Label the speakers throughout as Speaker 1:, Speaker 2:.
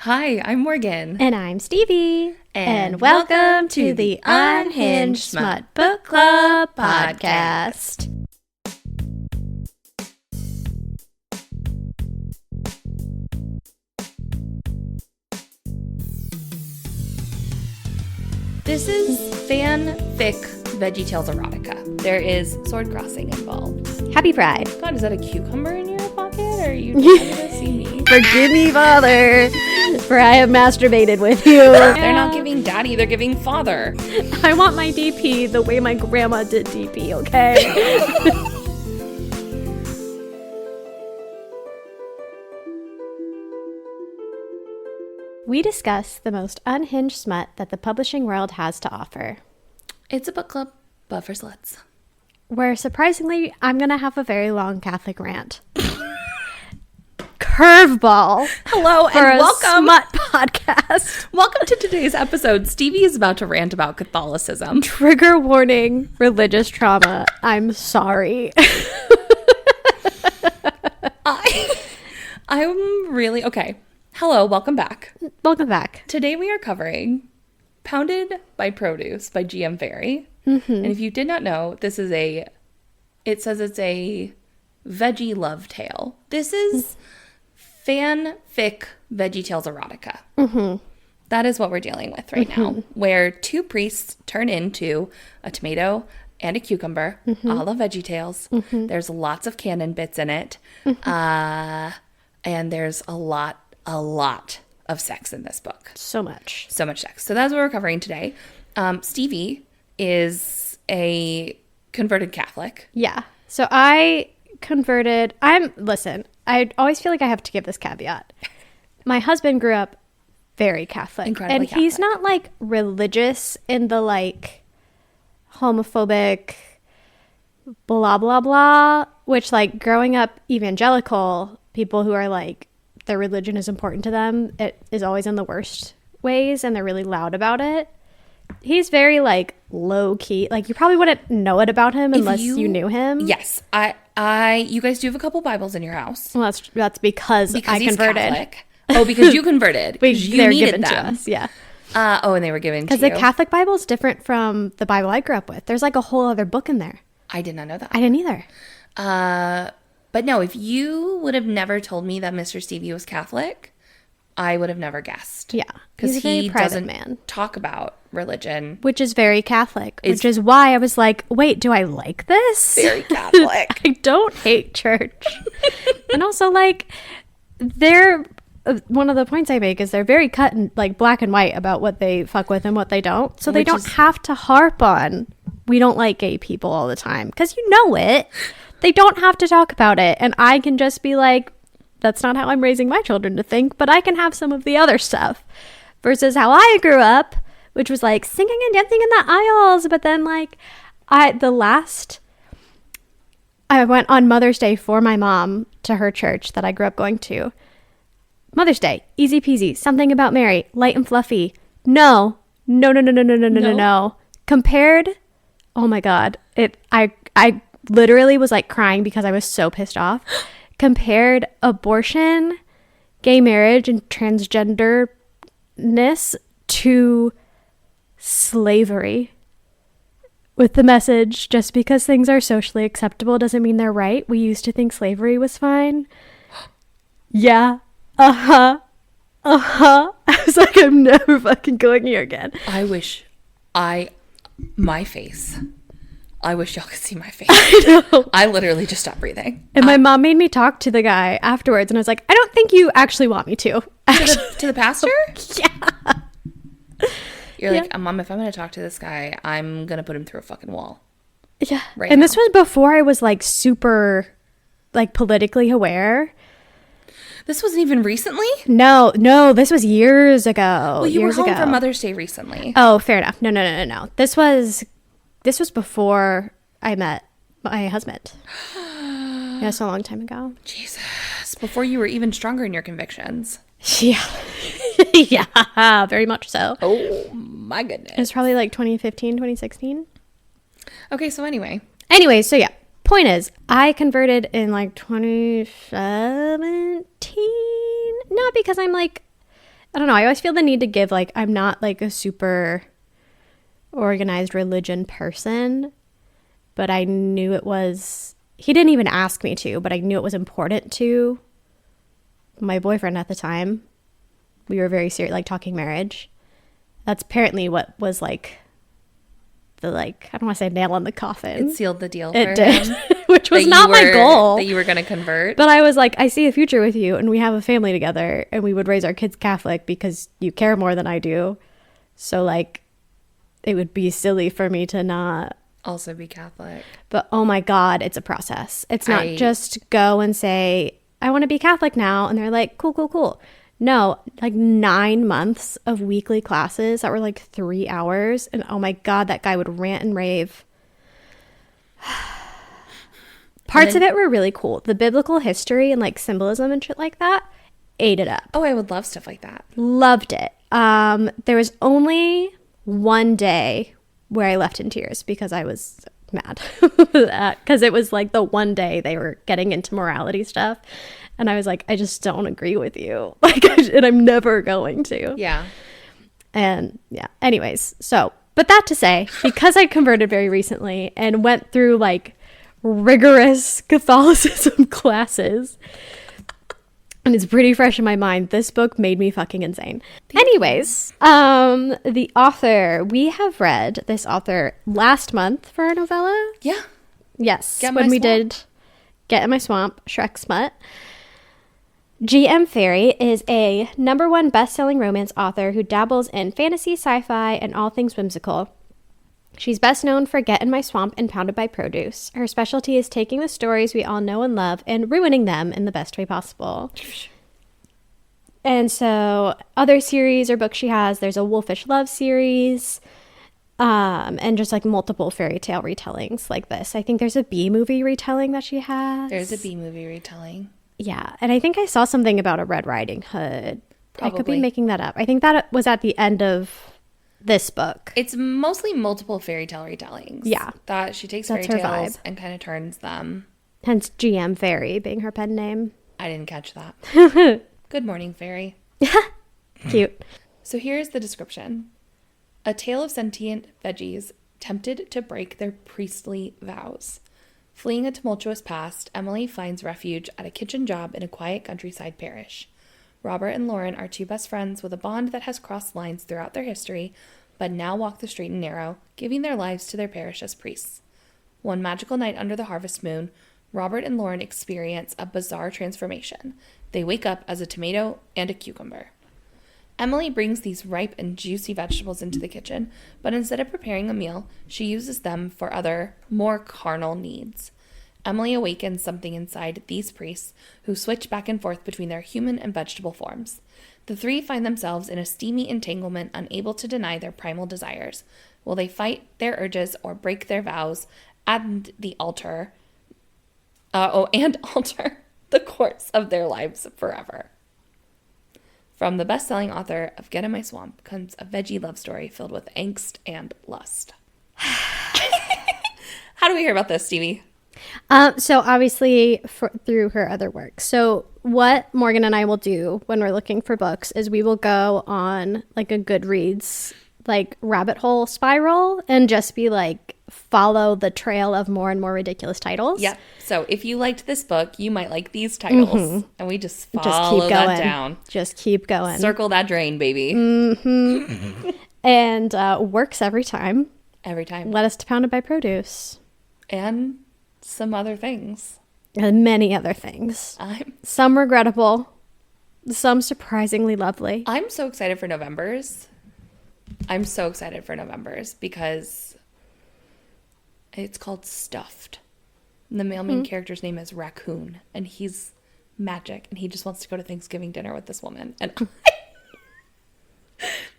Speaker 1: Hi, I'm Morgan.
Speaker 2: And I'm Stevie. And welcome to the Unhinged Smut Book Club podcast.
Speaker 1: This is fanfic VeggieTales erotica. There is sword crossing involved.
Speaker 2: Happy Pride.
Speaker 1: God, is that a cucumber in your pocket? Or are you trying to see me?
Speaker 2: Forgive me, Father, for I have masturbated with you.
Speaker 1: They're not giving daddy, they're giving father.
Speaker 2: I want my DP the way my grandma did DP, okay? We discuss the most unhinged smut that the publishing world has to offer.
Speaker 1: It's a book club, but for sluts.
Speaker 2: Where, surprisingly, I'm going to have a very long Catholic rant. Curveball.
Speaker 1: Hello and welcome.
Speaker 2: Smut podcast.
Speaker 1: Welcome to today's episode. Stevie is about to rant about Catholicism.
Speaker 2: Trigger warning, religious trauma. I'm sorry.
Speaker 1: I'm really... Okay. Hello, welcome back.
Speaker 2: Welcome back.
Speaker 1: Today we are covering Pounded by Produce by G.M. Ferry. Mm-hmm. And if you did not know, it says it's a veggie love tale. This is fanfic VeggieTales erotica. Mm-hmm. That is what we're dealing with right now, where two priests turn into a tomato and a cucumber, a la VeggieTales. Mm-hmm. There's lots of canon bits in it. And there's a lot of sex in this book.
Speaker 2: So much
Speaker 1: sex. So that's what we're covering today. Stevie is a converted Catholic.
Speaker 2: Yeah. So I converted. Listen, I always feel like I have to give this caveat. My husband grew up very Catholic.
Speaker 1: Incredibly Catholic.
Speaker 2: He's not like religious in the like homophobic blah, blah, blah, which like growing up evangelical, people who are like, their religion is important to them, it is always in the worst ways and they're really loud about it. He's very like low key. Like you probably wouldn't know it about him unless you knew him.
Speaker 1: Yes. You guys do have a couple Bibles in your house.
Speaker 2: Well, that's because I converted.
Speaker 1: Catholic. Oh, because you converted. You needed them.
Speaker 2: To us, yeah.
Speaker 1: And they were given to you.
Speaker 2: Because the Catholic Bible is different from the Bible I grew up with. There's like a whole other book in there.
Speaker 1: I did not know that.
Speaker 2: I didn't either.
Speaker 1: But no, if you would have never told me that Mr. Stevie was Catholic, I would have never guessed.
Speaker 2: Yeah.
Speaker 1: Because he doesn't talk about religion.
Speaker 2: Which is very Catholic. Which is why I was like, wait, do I like this?
Speaker 1: Very Catholic.
Speaker 2: I don't hate church. And also like, one of the points I make is they're very cut and like black and white about what they fuck with and what they don't. So they don't have to harp on, we don't like gay people all the time. Because you know it. They don't have to talk about it. And I can just be like, that's not how I'm raising my children to think, but I can have some of the other stuff. Versus how I grew up, which was like singing and dancing in the aisles. But then like, I went on Mother's Day for my mom to her church that I grew up going to. Mother's Day, easy peasy, something about Mary, light and fluffy. No. Compared, oh my God, I literally was like crying because I was so pissed off. Compared abortion, gay marriage, and transgenderness to slavery. With the message, just because things are socially acceptable doesn't mean they're right. We used to think slavery was fine. Yeah. I was like, I'm never fucking going here again.
Speaker 1: I wish y'all could see my face.
Speaker 2: I know.
Speaker 1: I literally just stopped breathing.
Speaker 2: And my mom made me talk to the guy afterwards. And I was like, I don't think you actually want me to.
Speaker 1: To the pastor?
Speaker 2: Yeah.
Speaker 1: You're like, Mom, if I'm going to talk to this guy, I'm going to put him through a fucking wall.
Speaker 2: Yeah.
Speaker 1: Right
Speaker 2: and
Speaker 1: now.
Speaker 2: This was before I was like super like politically aware.
Speaker 1: This wasn't even recently?
Speaker 2: No, this was years ago.
Speaker 1: Well, you were home for Mother's Day recently.
Speaker 2: Oh, fair enough. No. This was before I met my husband. Yeah, so a long time ago.
Speaker 1: Jesus. Before you were even stronger in your convictions.
Speaker 2: Yeah. Yeah, very much so.
Speaker 1: Oh, my goodness.
Speaker 2: It was probably like 2015, 2016.
Speaker 1: Okay, so anyway,
Speaker 2: so yeah. Point is, I converted in like 2017. Not because I'm like I don't know. I always feel the need to give, like, I'm not like a super organized religion person, but I knew it was, he didn't even ask me to, but I knew it was important to my boyfriend at the time. We were very serious, like talking marriage. That's apparently what was like the, like, I don't want to say nail in the coffin.
Speaker 1: It sealed the deal
Speaker 2: it
Speaker 1: for
Speaker 2: did.
Speaker 1: him.
Speaker 2: Which was not my goal.
Speaker 1: That you were going to convert.
Speaker 2: But I was like, I see a future with you, and we have a family together, and we would raise our kids Catholic because you care more than I do. So, like, it would be silly for me to not
Speaker 1: also be Catholic.
Speaker 2: But oh my God, it's a process. It's not just go and say, I want to be Catholic now. And they're like, cool, cool, cool. No, like 9 months of weekly classes that were like 3 hours. And oh my God, that guy would rant and rave. Parts of it were really cool. The biblical history and like symbolism and shit like that ate it up.
Speaker 1: Oh, I would love stuff like that.
Speaker 2: Loved it. There was only one day where I left in tears because I was mad. Because it was like the one day they were getting into morality stuff. And I was like, I just don't agree with you. Like, and I'm never going to.
Speaker 1: Yeah.
Speaker 2: And yeah. Anyways, so, but that to say, because I converted very recently and went through like rigorous Catholicism classes, and it's pretty fresh in my mind, this book made me fucking insane. Anyways, the author, we have read this author last month for our novella.
Speaker 1: Yeah.
Speaker 2: Yes. When we did Get in My Swamp, Shrek Smut. G.M. Ferry is a #1 best-selling romance author who dabbles in fantasy, sci-fi, and all things whimsical. She's best known for Get in My Swamp and Pounded by Produce. Her specialty is taking the stories we all know and love and ruining them in the best way possible. And so other series or books she has, there's a Wolfish Love series, and just like multiple fairy tale retellings like this. I think there's a B movie retelling that she has.
Speaker 1: There's a B movie retelling.
Speaker 2: Yeah, and I think I saw something about a Red Riding Hood.
Speaker 1: Probably.
Speaker 2: I could be making that up. I think that was at the end of this book.
Speaker 1: It's mostly multiple fairy tale retellings.
Speaker 2: Yeah.
Speaker 1: That she takes fairy tales and kind of turns them.
Speaker 2: Hence GM Fairy being her pen name.
Speaker 1: I didn't catch that. Good morning, fairy.
Speaker 2: Cute.
Speaker 1: So here's the description. A tale of sentient veggies tempted to break their priestly vows. Fleeing a tumultuous past, Emily finds refuge at a kitchen job in a quiet countryside parish. Robert and Lauren are two best friends with a bond that has crossed lines throughout their history, but now walk the straight and narrow, giving their lives to their parish as priests. One magical night under the harvest moon, Robert and Lauren experience a bizarre transformation. They wake up as a tomato and a cucumber. Emily brings these ripe and juicy vegetables into the kitchen, but instead of preparing a meal, she uses them for other, more carnal needs. Emily awakens something inside these priests, who switch back and forth between their human and vegetable forms. The three find themselves in a steamy entanglement, unable to deny their primal desires. Will they fight their urges or break their vows and alter the course of their lives forever? From the best-selling author of Get in My Swamp comes a veggie love story filled with angst and lust. How do we hear about this, Stevie?
Speaker 2: So obviously through her other work. So what Morgan and I will do when we're looking for books is we will go on like a Goodreads like rabbit hole spiral and just be like follow the trail of more and more ridiculous titles.
Speaker 1: Yeah. So if you liked this book, you might like these titles. Mm-hmm. And we just follow that down.
Speaker 2: Just keep going.
Speaker 1: Circle that drain, baby.
Speaker 2: Mm-hmm. And works every time.
Speaker 1: Every time.
Speaker 2: Led us to Pounded by Produce.
Speaker 1: And some other things.
Speaker 2: And many other things. Some regrettable. Some surprisingly lovely.
Speaker 1: I'm so excited for November's. Because it's called Stuffed. And the mailman character's name is Raccoon. And he's magic. And he just wants to go to Thanksgiving dinner with this woman. And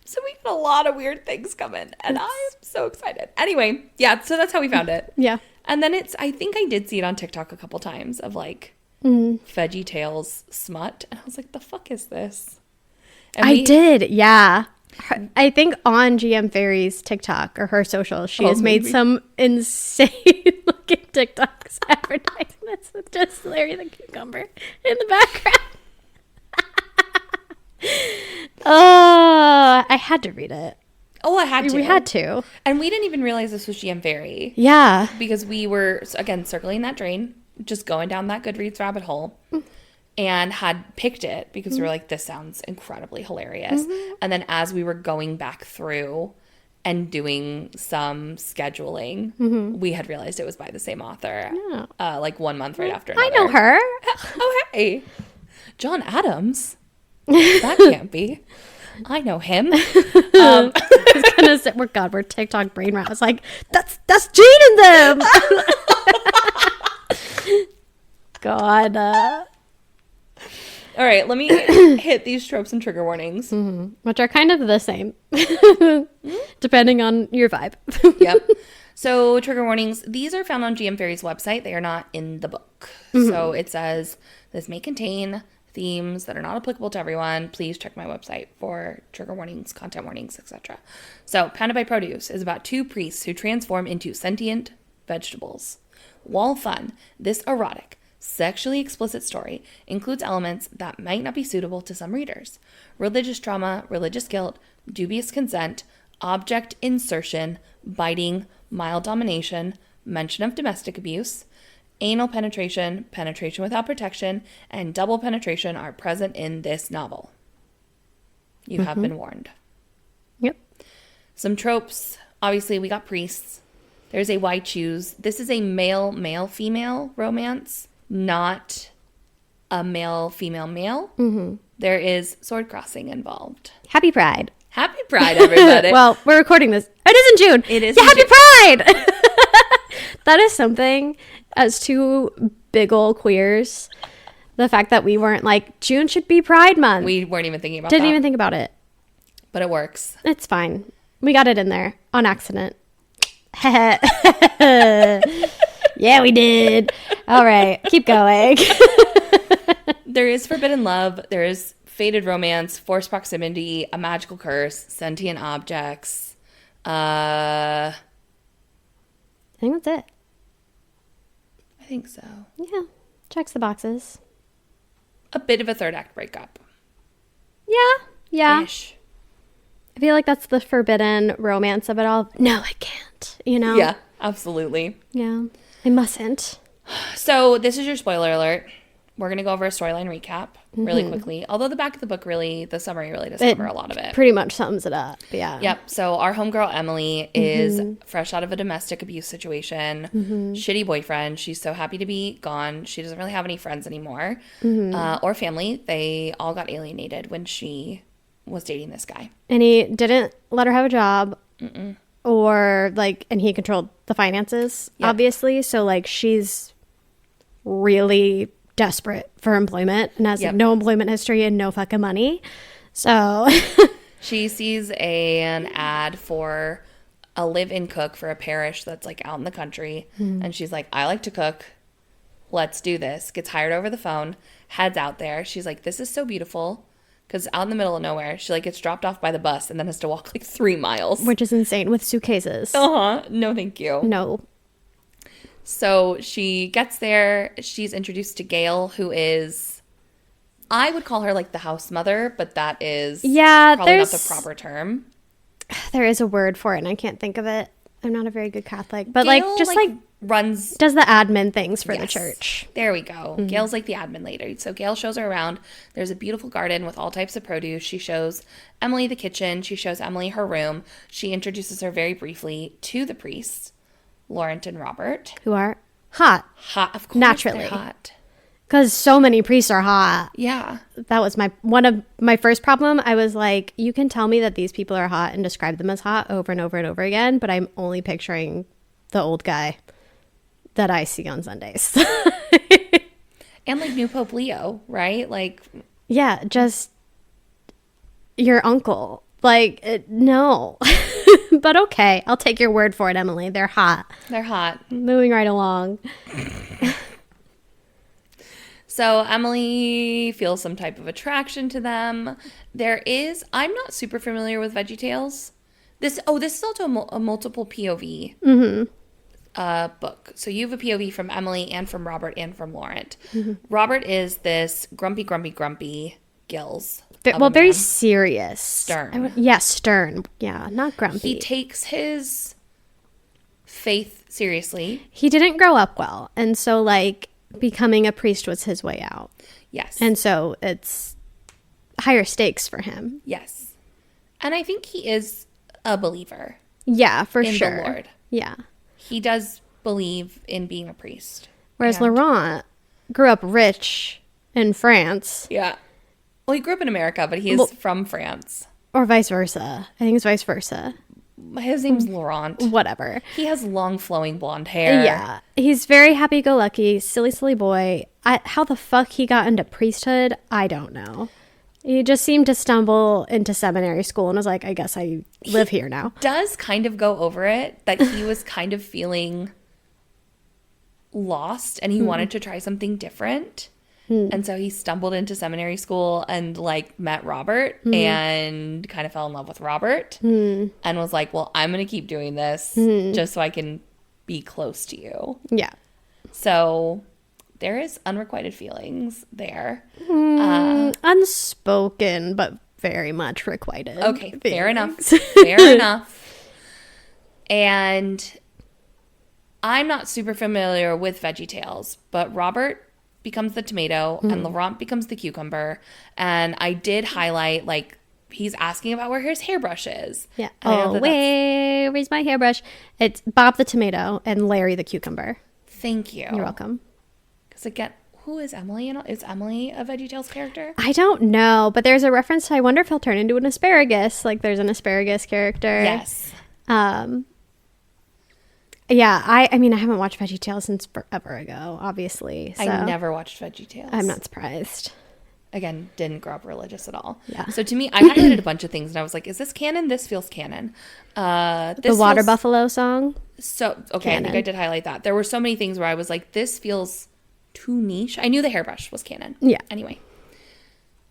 Speaker 1: so we got a lot of weird things coming. And I'm so excited. Anyway, yeah, so that's how we found it.
Speaker 2: Yeah.
Speaker 1: And then I think I did see it on TikTok a couple times of like Veggie Tales smut. And I was like, the fuck is this? And
Speaker 2: I did, yeah. I think on GM Fairy's TikTok or her social, she has made some insane looking TikToks advertisements with just Larry the Cucumber in the background. Oh, I had to read it.
Speaker 1: Oh, I had to.
Speaker 2: We had to.
Speaker 1: And we didn't even realize this was GM Fairy.
Speaker 2: Yeah.
Speaker 1: Because we were, again, circling that drain, just going down that Goodreads rabbit hole, and had picked it because we were like, this sounds incredibly hilarious. And then as we were going back through and doing some scheduling, we had realized it was by the same author, like 1 month right after another.
Speaker 2: I know her.
Speaker 1: Oh, hey. John Adams. That can't be. I know him.
Speaker 2: I was gonna say, we're TikTok brain rat. I was like, that's Gene in them. God.
Speaker 1: All right, let me hit these tropes and trigger warnings,
Speaker 2: Which are kind of the same, depending on your vibe.
Speaker 1: Yep. So trigger warnings. These are found on GM Fairy's website. They are not in the book. So it says this may contain themes that are not applicable to everyone. Please check my website for trigger warnings, content warnings, etc. So Pounded by Produce is about two priests who transform into sentient vegetables. While fun, this erotic, sexually explicit story includes elements that might not be suitable to some readers. Religious trauma, religious guilt, dubious consent, object insertion, biting, mild domination, mention of domestic abuse, anal penetration, penetration without protection, and double penetration are present in this novel. You have been warned.
Speaker 2: Yep.
Speaker 1: Some tropes. Obviously, we got priests. There's a why choose. This is a male-female romance, not a male-female-male. There is sword crossing involved.
Speaker 2: Happy Pride.
Speaker 1: Happy Pride, everybody.
Speaker 2: Well, we're recording this. It is in June.
Speaker 1: It is.
Speaker 2: Yeah, Happy Pride. That is something, as two big ol' queers, the fact that we weren't like, June should be Pride Month.
Speaker 1: We weren't even thinking about that.
Speaker 2: Didn't even think about it.
Speaker 1: But it works.
Speaker 2: It's fine. We got it in there on accident. Yeah, we did. All right, keep going.
Speaker 1: There is forbidden love. There is fated romance, forced proximity, a magical curse, sentient objects.
Speaker 2: I think that's it.
Speaker 1: I think so.
Speaker 2: Yeah, checks the boxes.
Speaker 1: A bit of a third act breakup.
Speaker 2: Yeah.
Speaker 1: Ish.
Speaker 2: I feel like that's the forbidden romance of it all. No, I can't. You know?
Speaker 1: Yeah, absolutely.
Speaker 2: Yeah, I mustn't.
Speaker 1: So this is your spoiler alert. We're going to go over a storyline recap really quickly. Although the back of the book the summary really does cover a lot of it.
Speaker 2: Pretty much sums it up. Yeah.
Speaker 1: Yep. So our homegirl Emily is fresh out of a domestic abuse situation. Shitty boyfriend. She's so happy to be gone. She doesn't really have any friends anymore or family. They all got alienated when she was dating this guy.
Speaker 2: And he didn't let her have a job or and he controlled the finances, obviously. So she's really desperate for employment and has no employment history and no fucking money. So
Speaker 1: she sees an ad for a live-in cook for a parish that's out in the country. And she's like, I like to cook. Let's do this. Gets hired over the phone, heads out there. She's like, this is so beautiful. Because out in the middle of nowhere, she gets dropped off by the bus and then has to walk 3 miles.
Speaker 2: Which is insane with suitcases.
Speaker 1: No, thank you.
Speaker 2: No.
Speaker 1: So she gets there. She's introduced to Gail, who is, I would call her the house mother, but that is probably not the proper term.
Speaker 2: There is a word for it, and I can't think of it. I'm not a very good Catholic, but
Speaker 1: Gail, runs,
Speaker 2: does the admin things for the church.
Speaker 1: There we go. Gail's the admin lady. So Gail shows her around. There's a beautiful garden with all types of produce. She shows Emily the kitchen. She shows Emily her room. She introduces her very briefly to the priests, Laurent and Robert,
Speaker 2: who are hot.
Speaker 1: Hot, of course.
Speaker 2: Naturally.
Speaker 1: They're hot.
Speaker 2: Because so many priests are hot.
Speaker 1: Yeah.
Speaker 2: That was one of my first problem. I was like, you can tell me that these people are hot and describe them as hot over and over and over again, but I'm only picturing the old guy that I see on Sundays.
Speaker 1: And new Pope Leo, right?
Speaker 2: Yeah, just your uncle. No. But okay, I'll take your word for it, Emily. They're hot.
Speaker 1: They're hot.
Speaker 2: Moving right along.
Speaker 1: So Emily feels some type of attraction to them. I'm not super familiar with VeggieTales. This is also a multiple POV book. So you have a POV from Emily and from Robert and from Laurent. Robert is this grumpy skills.
Speaker 2: Well, very serious.
Speaker 1: Stern.
Speaker 2: Stern. Yeah, not grumpy.
Speaker 1: He takes his faith seriously.
Speaker 2: He didn't grow up well. And so, like, becoming a priest was his way out.
Speaker 1: Yes.
Speaker 2: And so it's higher stakes for him.
Speaker 1: Yes. And I think he is a believer.
Speaker 2: Yeah, for
Speaker 1: in
Speaker 2: sure.
Speaker 1: the Lord.
Speaker 2: Yeah.
Speaker 1: He does believe in being a priest.
Speaker 2: Whereas Laurent grew up rich in France.
Speaker 1: Yeah. Well, he grew up in America, but he is from France.
Speaker 2: Or vice versa. I think it's vice versa.
Speaker 1: His name's Laurent.
Speaker 2: Whatever.
Speaker 1: He has long flowing blonde hair.
Speaker 2: Yeah. He's very happy-go-lucky, silly boy. How the fuck he got into priesthood, I don't know. He just seemed to stumble into seminary school and was like, I guess I live here now.
Speaker 1: Does kind of go over it that he was kind of feeling lost and he wanted to try something different. And so he stumbled into seminary school and like met Robert and kind of fell in love with Robert and was like, well, I'm going to keep doing this just so I can be close to you.
Speaker 2: Yeah.
Speaker 1: So there is unrequited feelings there.
Speaker 2: Unspoken, but very much requited.
Speaker 1: Okay, fair enough. Fair enough. And I'm not super familiar with VeggieTales, but Robert becomes the tomato and Laurent becomes the cucumber. And I did highlight, like, he's asking about where his hairbrush is.
Speaker 2: Yeah. Oh, where's my hairbrush? It's Bob the tomato and Larry the cucumber.
Speaker 1: Thank you.
Speaker 2: You're welcome.
Speaker 1: Because again, who is Emily? Is Emily a VeggieTales character?
Speaker 2: I don't know, but there's a reference to I wonder if he'll turn into an asparagus. Like there's an asparagus character.
Speaker 1: Yes.
Speaker 2: Yeah, I mean, I haven't watched VeggieTales since forever ago, obviously. So
Speaker 1: I never watched VeggieTales.
Speaker 2: I'm not surprised.
Speaker 1: Again, didn't grow up religious at all.
Speaker 2: Yeah.
Speaker 1: So to me, I highlighted a bunch of things, and I was like, is this canon? This feels canon.
Speaker 2: The Water Buffalo song?
Speaker 1: So, okay,
Speaker 2: Canon.
Speaker 1: I think I did highlight that. There were so many things where I was like, this feels too niche. I knew the hairbrush was canon.
Speaker 2: Yeah.
Speaker 1: Anyway.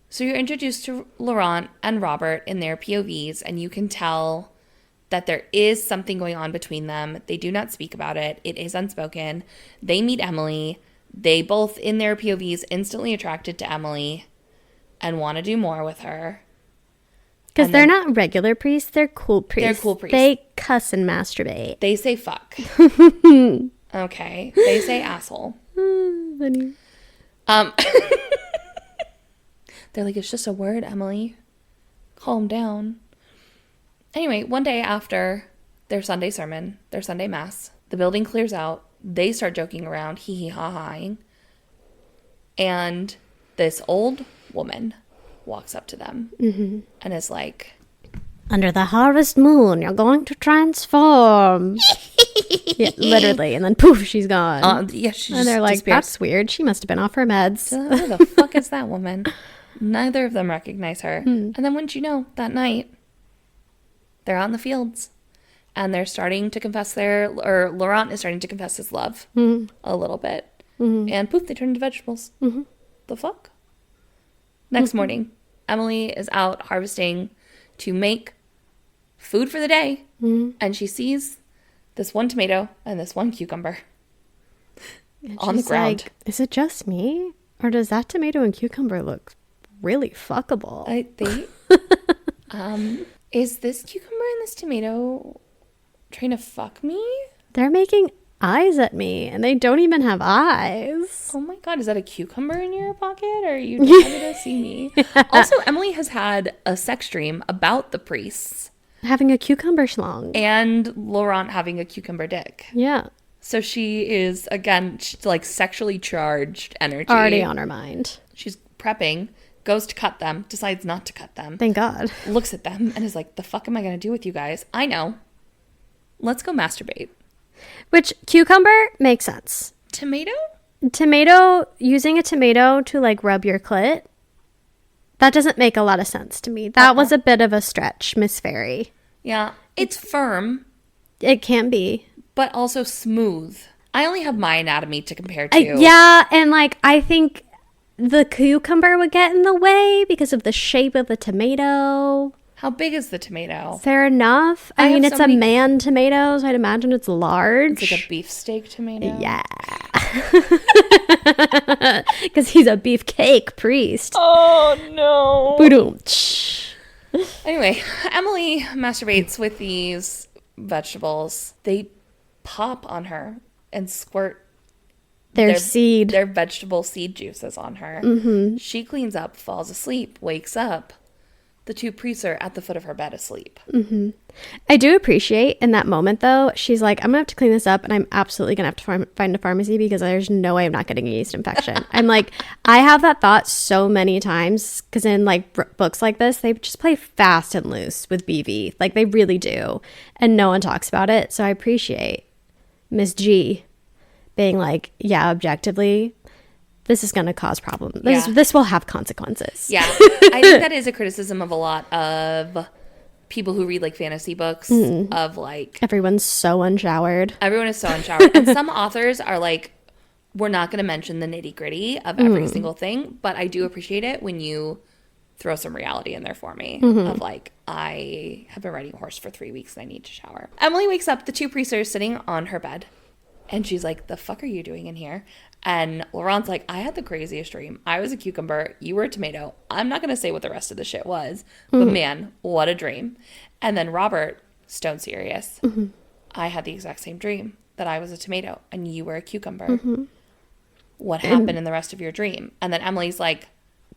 Speaker 1: So you're introduced to Laurent and Robert in their POVs, and you can tell that there is something going on between them. They do not speak about it. It is unspoken. They meet Emily. They both, in their POVs, instantly attracted to Emily and want to do more with her.
Speaker 2: Because they're not regular priests. They're cool priests.
Speaker 1: They're cool priests.
Speaker 2: They cuss and masturbate.
Speaker 1: They say fuck. Okay. They say asshole.
Speaker 2: Funny.
Speaker 1: They're like, it's just a word, Emily. Calm down. Anyway, one day after their Sunday sermon, their Sunday mass, the building clears out. They start joking around, hee-hee-ha-haing. And this old woman walks up to them and is like,
Speaker 2: under the harvest moon, you're going to transform. Yeah, literally. And then poof, she's gone.
Speaker 1: Yeah, she
Speaker 2: and they're like,
Speaker 1: disappears.
Speaker 2: That's weird. She must have been off her meds.
Speaker 1: Who the fuck is that woman? Neither of them recognize her. And then wouldn't you know, that night, they're out in the fields. And they're starting to confess or Laurent is starting to confess his love a little bit. And poof, they turn into vegetables. The fuck? Next morning, Emily is out harvesting to make food for the day. And she sees this one tomato and this one cucumber on the ground.
Speaker 2: Like, is it just me? Or does that tomato and cucumber look really fuckable?
Speaker 1: I think. Is this cucumber and this tomato trying to fuck me?
Speaker 2: They're making eyes at me and they don't even have eyes.
Speaker 1: Oh my god, is that a cucumber in your pocket or are you trying to see me? Also, Emily has had a sex dream about the priests
Speaker 2: having a cucumber schlong
Speaker 1: and Laurent having a cucumber dick.
Speaker 2: Yeah.
Speaker 1: So she is, again, like sexually charged energy.
Speaker 2: Already on her mind.
Speaker 1: She's prepping, goes to cut them, decides not to cut them.
Speaker 2: Thank God.
Speaker 1: Looks at them and is like, the fuck am I going to do with you guys? I know. Let's go masturbate.
Speaker 2: Which, cucumber makes sense.
Speaker 1: Tomato?
Speaker 2: Using a tomato to like rub your clit, that doesn't make a lot of sense to me. That was a bit of a stretch, Miss Fairy.
Speaker 1: Yeah. It's firm.
Speaker 2: It can be.
Speaker 1: But also smooth. I only have my anatomy to compare to.
Speaker 2: Yeah, and like I think the cucumber would get in the way because of the shape of the tomato.
Speaker 1: How big is the tomato?
Speaker 2: Fair enough. I mean, it's a man tomato, so I'd imagine it's large.
Speaker 1: It's like a beefsteak tomato.
Speaker 2: Yeah. Because he's a beefcake priest.
Speaker 1: Oh, no.
Speaker 2: Boom.
Speaker 1: Anyway, Emily masturbates with these vegetables. They pop on her and squirt
Speaker 2: their
Speaker 1: vegetable seed juices on her. She cleans up, falls asleep, wakes up. The two priests are at the foot of her bed asleep.
Speaker 2: I do appreciate in that moment, though, she's like, I'm going to have to clean this up, and I'm absolutely going to have to find a pharmacy because there's no way I'm not getting a yeast infection. I'm like, I have that thought so many times because in like books like this, they just play fast and loose with BV. Like they really do. And no one talks about it. So I appreciate Miss G being like, yeah, objectively, this is going to cause problems. This will have consequences.
Speaker 1: Yeah. I think that is a criticism of a lot of people who read like fantasy books of like...
Speaker 2: Everyone's so unshowered.
Speaker 1: Everyone is so unshowered. And some authors are like, we're not going to mention the nitty gritty of every single thing, but I do appreciate it when you throw some reality in there for me of like, I have been riding a horse for 3 weeks and I need to shower. Emily wakes up, the two priests are sitting on her bed. And she's like, the fuck are you doing in here? And Laurent's like, I had the craziest dream. I was a cucumber. You were a tomato. I'm not going to say what the rest of the shit was. But man, what a dream. And then Robert, stone serious. I had the exact same dream that I was a tomato and you were a cucumber. What happened in the rest of your dream? And then Emily's like,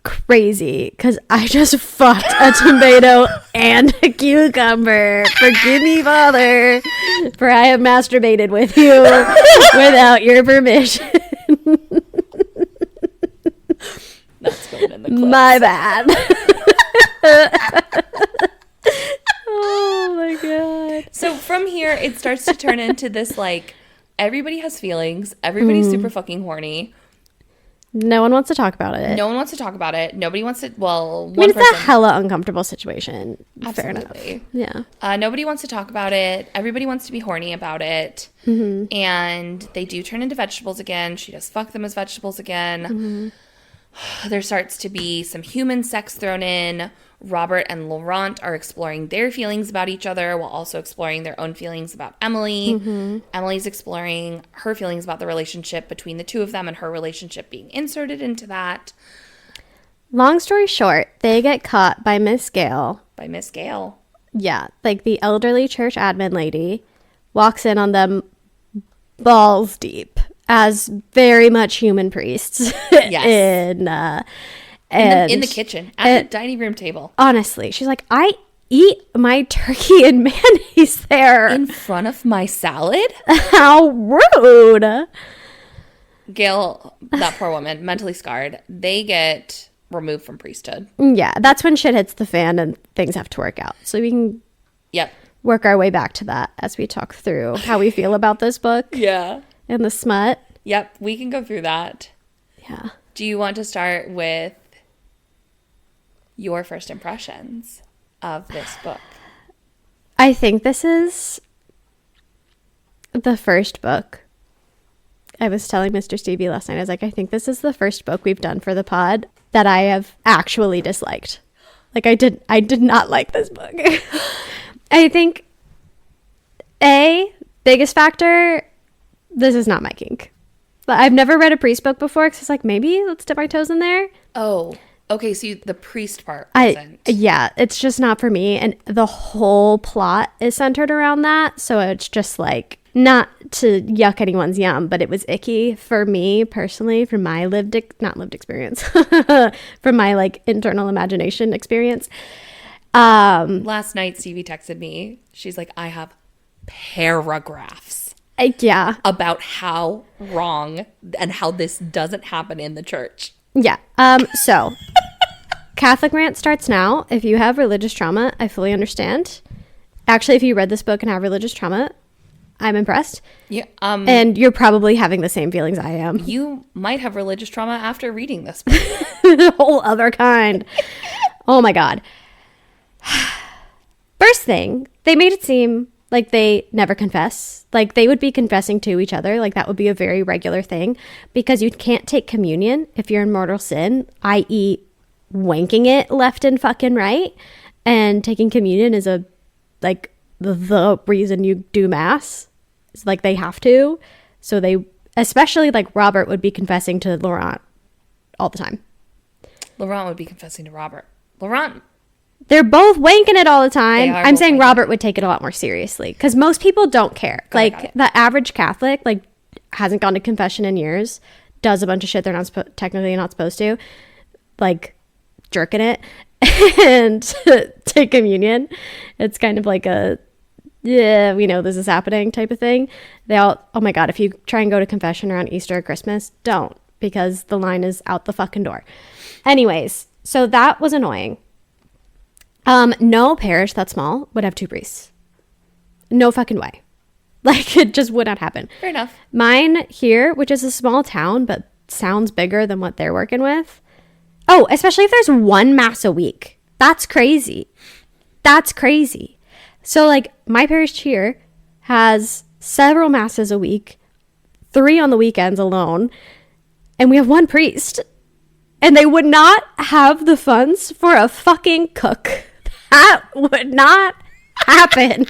Speaker 2: crazy, because I just fucked a tomato and a cucumber. Forgive me, Father, for I have masturbated with you without your permission.
Speaker 1: That's going in the clips.
Speaker 2: My bad. Oh my god.
Speaker 1: So from here, it starts to turn into this like, everybody has feelings. Everybody's super fucking horny.
Speaker 2: No one wants to talk about it.
Speaker 1: No one wants to talk about it. Nobody wants to, well,
Speaker 2: I mean, it's a hella uncomfortable situation.
Speaker 1: Absolutely.
Speaker 2: Fair enough. Yeah.
Speaker 1: Nobody wants to talk about it. Everybody wants to be horny about it. And they do turn into vegetables again. She does fuck them as vegetables again. There starts to be some human sex thrown in. Robert and Laurent are exploring their feelings about each other while also exploring their own feelings about Emily. Emily's exploring her feelings about the relationship between the two of them and her relationship being inserted into that.
Speaker 2: Long story short, they get caught by Miss Gale.
Speaker 1: By Miss Gale.
Speaker 2: Yeah, like the elderly church admin lady walks in on them balls deep as very much human priests.
Speaker 1: Yes. In the kitchen, at the dining room table.
Speaker 2: Honestly, she's like, I eat my turkey and mayonnaise there.
Speaker 1: In front of my salad?
Speaker 2: How rude.
Speaker 1: Gail, that poor woman, mentally scarred. They get removed from priesthood.
Speaker 2: Yeah, that's when shit hits the fan and things have to work out. So we can work our way back to that as we talk through how we feel about this book.
Speaker 1: Yeah.
Speaker 2: And the smut.
Speaker 1: Yep, we can go through that.
Speaker 2: Yeah.
Speaker 1: Do you want to start with your first impressions of this book?
Speaker 2: I think this is the first book. I was telling Mr. Stevie last night, I was like, I think this is the first book we've done for the pod that I have actually disliked. Like I did not like this book. I think biggest factor, this is not my kink. But I've never read a priest book before because it's like, maybe let's dip my toes in there.
Speaker 1: Oh, okay. So the priest part wasn't.
Speaker 2: Yeah, it's just not for me. And the whole plot is centered around that. So it's just like, not to yuck anyone's yum, but it was icky for me personally, from my not lived experience, from my like internal imagination experience.
Speaker 1: Last night, Stevie texted me. She's like, I have paragraphs. About how wrong and how this doesn't happen in the church.
Speaker 2: Yeah. So Catholic rant starts now. If you have religious trauma, I fully understand. Actually, if you read this book and have religious trauma, I'm impressed. Yeah. And you're probably having the same feelings I am.
Speaker 1: You might have religious trauma after reading this book.
Speaker 2: A whole other kind. Oh my God. First thing, they made it seem like they never confess. Like they would be confessing to each other. Like that would be a very regular thing because you can't take communion if you're in mortal sin, i.e. wanking it left and fucking right. And taking communion is the reason you do mass. It's like they have to. So they especially like Robert would be confessing to Laurent all the time.
Speaker 1: Laurent would be confessing to Robert. Laurent.
Speaker 2: They're both wanking it all the time. I'm saying Robert would take it a lot more seriously because most people don't care. Like the average Catholic, like hasn't gone to confession in years, does a bunch of shit they're not technically not supposed to, like jerking it and take communion. It's kind of like a, yeah, we know this is happening type of thing. They all, oh my God, if you try and go to confession around Easter or Christmas, don't, because the line is out the fucking door. Anyways, so that was annoying. No parish that small would have 2 priests. No fucking way. Like, it just would not happen.
Speaker 1: Fair enough.
Speaker 2: Mine here, which is a small town, but sounds bigger than what they're working with. Oh, especially if there's 1 mass a week. That's crazy. That's crazy. So, like, my parish here has several masses a week, 3 on the weekends alone, and we have 1 priest. And they would not have the funds for a fucking cook. That would not happen.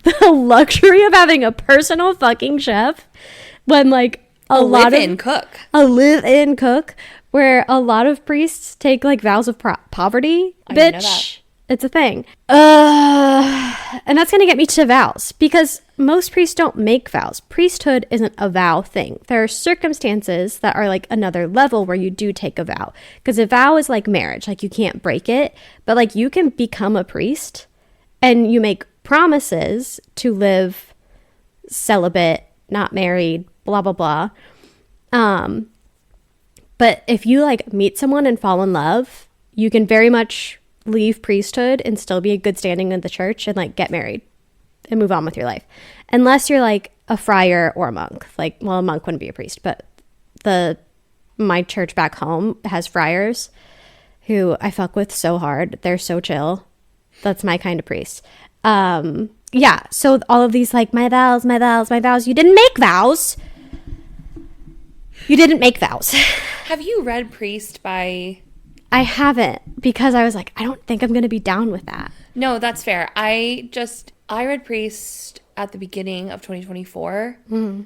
Speaker 2: The luxury of having a personal fucking chef when like a live-in cook where a lot of priests take like vows of poverty. Bitch, it's a thing. And that's going to get me to vows because most priests don't make vows. Priesthood isn't a vow thing. There are circumstances that are like another level where you do take a vow. Because a vow is like marriage. Like you can't break it. But like you can become a priest and you make promises to live celibate, not married, blah, blah, blah. But if you like meet someone and fall in love, you can very much leave priesthood and still be a good standing in the church and like get married and move on with your life. Unless you're like a friar or a monk. Like, well, a monk wouldn't be a priest, but my church back home has friars who I fuck with so hard. They're so chill. That's my kind of priest. Yeah. So all of these like my vows. You didn't make vows. You didn't make vows.
Speaker 1: Have you read Priest by...
Speaker 2: I haven't because I was like, I don't think I'm going to be down with that.
Speaker 1: No, that's fair. I read Priest at the beginning of 2024. Mm-hmm.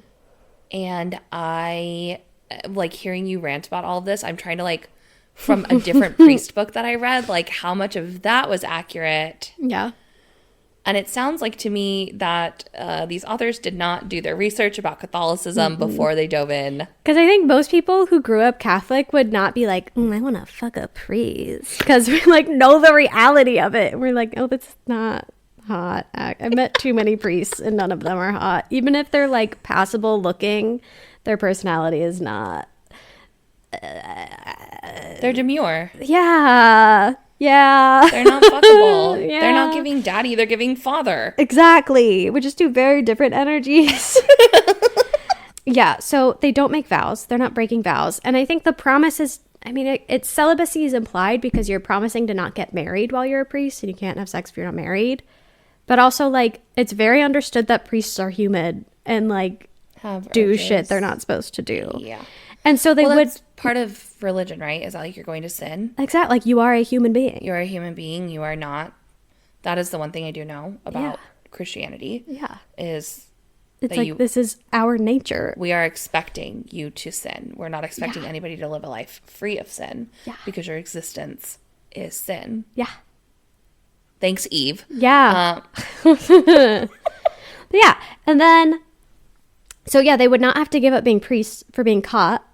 Speaker 1: And I, like, hearing you rant about all of this, I'm trying to, like, from a different Priest book that I read, like, how much of that was accurate.
Speaker 2: Yeah.
Speaker 1: And it sounds like to me that these authors did not do their research about Catholicism before they dove in.
Speaker 2: Because I think most people who grew up Catholic would not be like, I want to fuck a priest. Because we like know the reality of it. And we're like, oh, that's not hot. I met too many priests and none of them are hot. Even if they're like passable looking, their personality is not.
Speaker 1: They're demure.
Speaker 2: Yeah.
Speaker 1: They're not fuckable. Yeah. They're not giving daddy, they're giving father. Exactly.
Speaker 2: We just do very different energies. Yeah, so they don't make vows. They're not breaking vows. And I think the promise is, I mean, it's celibacy is implied because you're promising to not get married while you're a priest and you can't have sex if you're not married. But also, like, it's very understood that priests are human and, like, do shit they're not supposed to do.
Speaker 1: Yeah.
Speaker 2: And so they would...
Speaker 1: That's part of religion, right? Is that like you're going to sin?
Speaker 2: Exactly. Like you are a human being.
Speaker 1: You're a human being. You are not. That is the one thing I do know about Christianity.
Speaker 2: Yeah.
Speaker 1: Is
Speaker 2: it's like this is our nature.
Speaker 1: We are expecting you to sin. We're not expecting anybody to live a life free of sin. Yeah. Because your existence is sin.
Speaker 2: Yeah.
Speaker 1: Thanks, Eve.
Speaker 2: Yeah. Yeah. And then, so yeah, they would not have to give up being priests for being caught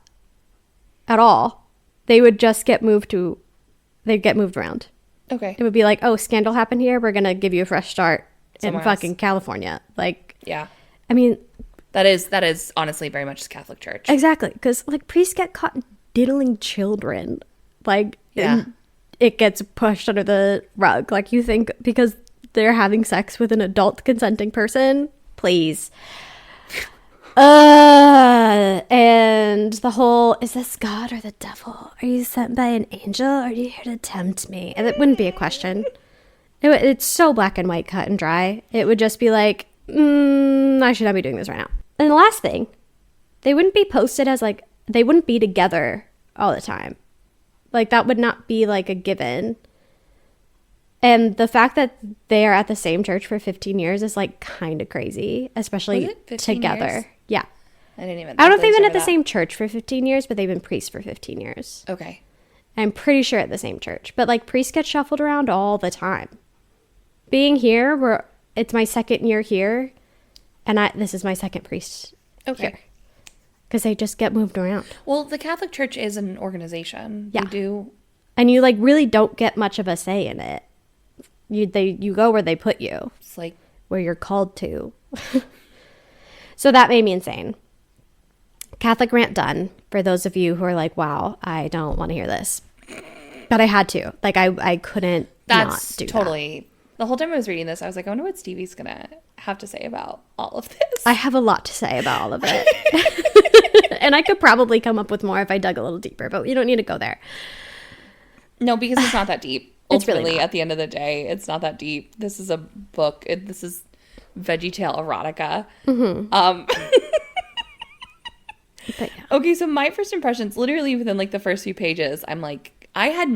Speaker 2: at all. They would just get moved around.
Speaker 1: Okay.
Speaker 2: It would be like, oh, scandal happened here. We're going to give you a fresh start somewhere in fucking California. Like,
Speaker 1: yeah.
Speaker 2: I mean,
Speaker 1: that is honestly very much the Catholic Church.
Speaker 2: Exactly. Because like priests get caught diddling children. Like, it gets pushed under the rug. Like you think because they're having sex with an adult consenting person, please. And the whole, is this God or the devil? Are you sent by an angel or are you here to tempt me? And it wouldn't be a question. It's so black and white, cut and dry. It would just be like, I should not be doing this right now. And the last thing, they wouldn't be posted as like, they wouldn't be together all the time. Like that would not be like a given. And the fact that they are at the same church for 15 years is like kind of crazy, especially together.
Speaker 1: Years?
Speaker 2: Yeah.
Speaker 1: I didn't even.
Speaker 2: I don't know if they've been at the same church for 15 years, but they've been priests for 15 years.
Speaker 1: Okay.
Speaker 2: I'm pretty sure at the same church. But, like, priests get shuffled around all the time. Being here, it's my second year here, and this is my second priest here. Because they just get moved around.
Speaker 1: Well, the Catholic Church is an organization.
Speaker 2: Yeah.
Speaker 1: You do.
Speaker 2: And you, like, really don't get much of a say in it. You go where they put you.
Speaker 1: It's like...
Speaker 2: where you're called to. So that made me insane. Catholic rant done. For those of you who are like, wow, I don't want to hear this. But I had to. Like, I couldn't not do
Speaker 1: totally... The whole time I was reading this, I was like, I wonder what Stevie's going to have to say about all of this.
Speaker 2: I have a lot to say about all of it. And I could probably come up with more if I dug a little deeper, but you don't need to go there.
Speaker 1: No, because it's not that deep.
Speaker 2: It's really
Speaker 1: Ultimately,
Speaker 2: not.
Speaker 1: at the end of the day, it's not that deep. This is a book. This is VeggieTale erotica.
Speaker 2: Mm-hmm. But yeah.
Speaker 1: Okay, so my first impressions, literally within like the first few pages, I'm like, I did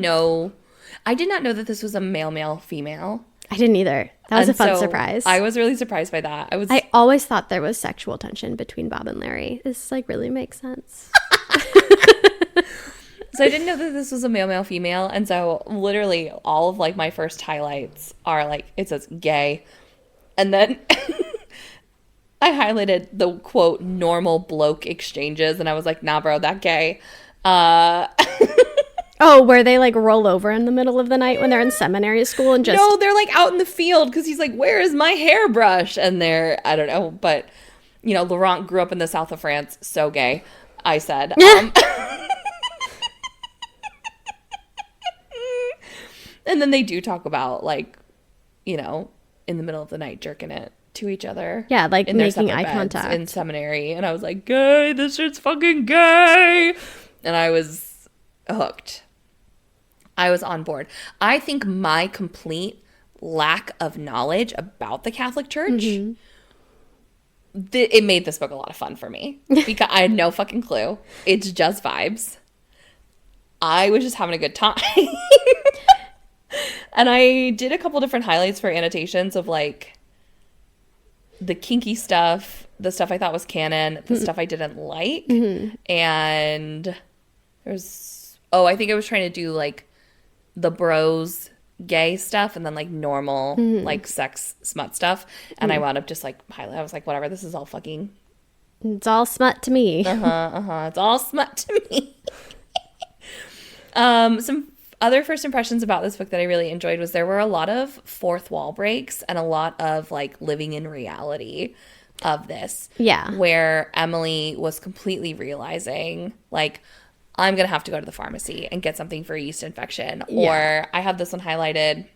Speaker 1: not know that this was a male, female.
Speaker 2: I didn't either. That was a fun surprise.
Speaker 1: I was really surprised by that.
Speaker 2: I always thought there was sexual tension between Bob and Larry. This like really makes sense.
Speaker 1: So I didn't know that this was a male, female. And so literally all of like my first highlights are like, it says gay. And then I highlighted the quote, normal bloke exchanges. And I was like, nah, bro, that gay.
Speaker 2: Oh, where they like roll over in the middle of the night when they're in seminary school and just...
Speaker 1: No, they're like out in the field because he's like, where is my hairbrush? And they're, I don't know, but, you know, Laurent grew up in the south of France. So gay, I said. And then they do talk about like, you know, in the middle of the night jerking it to each other.
Speaker 2: Yeah, like
Speaker 1: in their
Speaker 2: making
Speaker 1: separate
Speaker 2: eye
Speaker 1: beds
Speaker 2: contact.
Speaker 1: in seminary. And I was like, gay, this shit's fucking gay. And I was hooked. I was on board. I think my complete lack of knowledge about the Catholic Church, it made this book a lot of fun for me because I had no fucking clue. It's just vibes. I was just having a good time. And I did a couple different highlights for annotations of like the kinky stuff, the stuff I thought was canon, the stuff I didn't like. And there's, I think I was trying to do like the bros gay stuff and then like normal like sex smut stuff. And I wound up just like highlight. I was like, whatever, this is all fucking.
Speaker 2: It's all smut to me.
Speaker 1: It's all smut to me. Some other first impressions about this book that I really enjoyed was there were a lot of fourth wall breaks and a lot of like living in reality of this.
Speaker 2: Yeah.
Speaker 1: Where Emily was completely realizing like, I'm going to have to go to the pharmacy and get something for a yeast infection. Yeah. Or I have this one highlighted.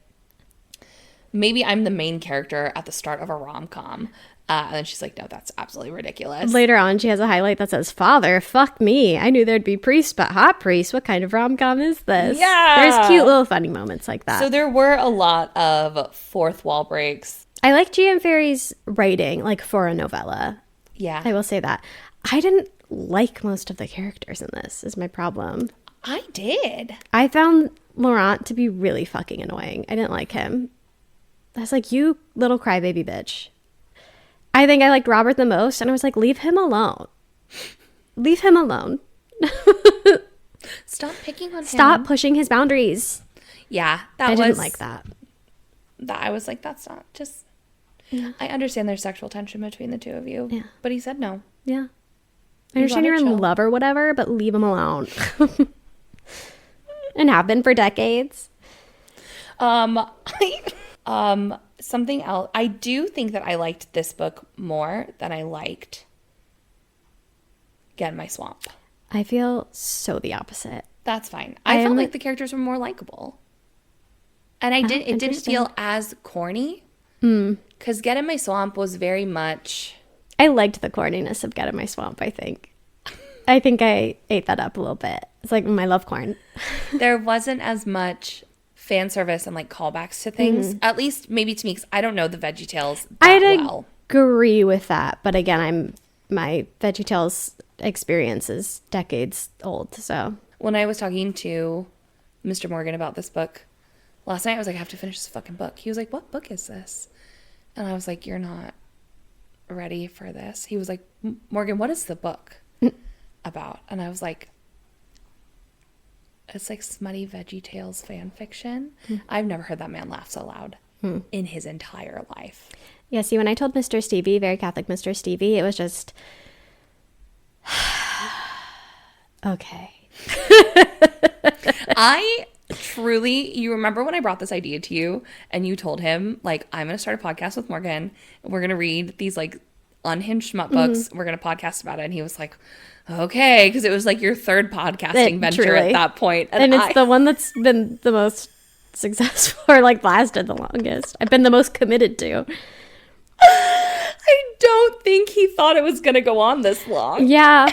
Speaker 1: Maybe I'm the main character at the start of a rom-com. And then she's like, no, that's absolutely ridiculous.
Speaker 2: Later on, she has a highlight that says, Father, fuck me. I knew there'd be priests, but hot priests. What kind of rom-com is this?
Speaker 1: Yeah.
Speaker 2: There's cute little funny moments like that.
Speaker 1: So there were a lot of fourth wall breaks.
Speaker 2: I like G.M. Ferry's writing, like, for a novella.
Speaker 1: Yeah.
Speaker 2: I will say that. I didn't like most of the characters in this, is my problem.
Speaker 1: I did.
Speaker 2: I found Laurent to be really fucking annoying. I didn't like him. I was like, you little crybaby bitch. I think I liked Robert the most, and I was like, leave him alone. Leave him alone.
Speaker 1: Stop picking on him.
Speaker 2: Stop pushing his boundaries.
Speaker 1: Yeah,
Speaker 2: I didn't like that.
Speaker 1: I was like, that's not just... Yeah. I understand there's sexual tension between the two of you. Yeah. But he said no.
Speaker 2: Yeah. I understand you're in love or whatever, but leave him alone. And have been for decades.
Speaker 1: Something else. I do think that I liked this book more than I liked Get in My Swamp.
Speaker 2: I feel so the opposite.
Speaker 1: That's fine. I felt like the characters were more likable. And it didn't feel as corny. Because Get in My Swamp was very much...
Speaker 2: I liked the corniness of Get in My Swamp, I think. I think I ate that up a little bit. It's like, I love corn.
Speaker 1: There wasn't as much fan service and like callbacks to things. At least maybe to me, because I don't know the VeggieTales that well.
Speaker 2: Agree with that. But again, my VeggieTales experience is decades old, so...
Speaker 1: When I was talking to Mr. Morgan about this book last night, I was like, I have to finish this fucking book. He was like, what book is this? And I was like, you're not ready for this. He was like, Morgan, what is the book about? And I was like, it's like smutty Veggie Tales fan fiction. I've never heard that man laugh so loud in his entire life.
Speaker 2: Yeah, see, when I told Mr. Stevie, very Catholic Mr. Stevie, it was just, okay.
Speaker 1: I truly, you remember when I brought this idea to you and you told him, like, I'm going to start a podcast with Morgan. We're going to read these, like, unhinged smut books. We're going to podcast about it. And he was like, okay, because it was like your third podcasting venture truly. At that point.
Speaker 2: And it's the one that's been the most successful or, like, lasted the longest. I've been the most committed to.
Speaker 1: I don't think he thought it was going to go on this long.
Speaker 2: Yeah.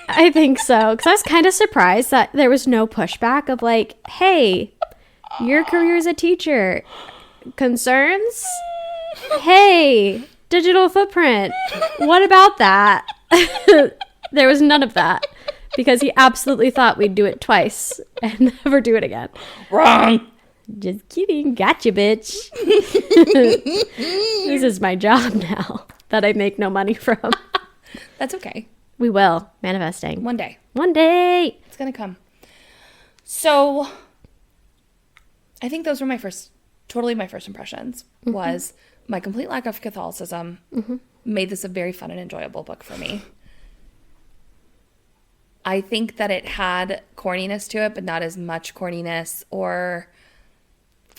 Speaker 2: I think so. Because I was kind of surprised that there was no pushback of like, hey, your career as a teacher. Concerns? Hey, digital footprint. What about that? There was none of that. Because he absolutely thought we'd do it twice and never do it again.
Speaker 1: Wrong.
Speaker 2: Just kidding. Gotcha, bitch. This is my job now that I make no money from.
Speaker 1: That's okay.
Speaker 2: We will. Manifesting.
Speaker 1: One day.
Speaker 2: One day.
Speaker 1: It's going to come. So, I think those were my first impressions, was my complete lack of Catholicism made this a very fun and enjoyable book for me. I think that it had corniness to it, but not as much corniness or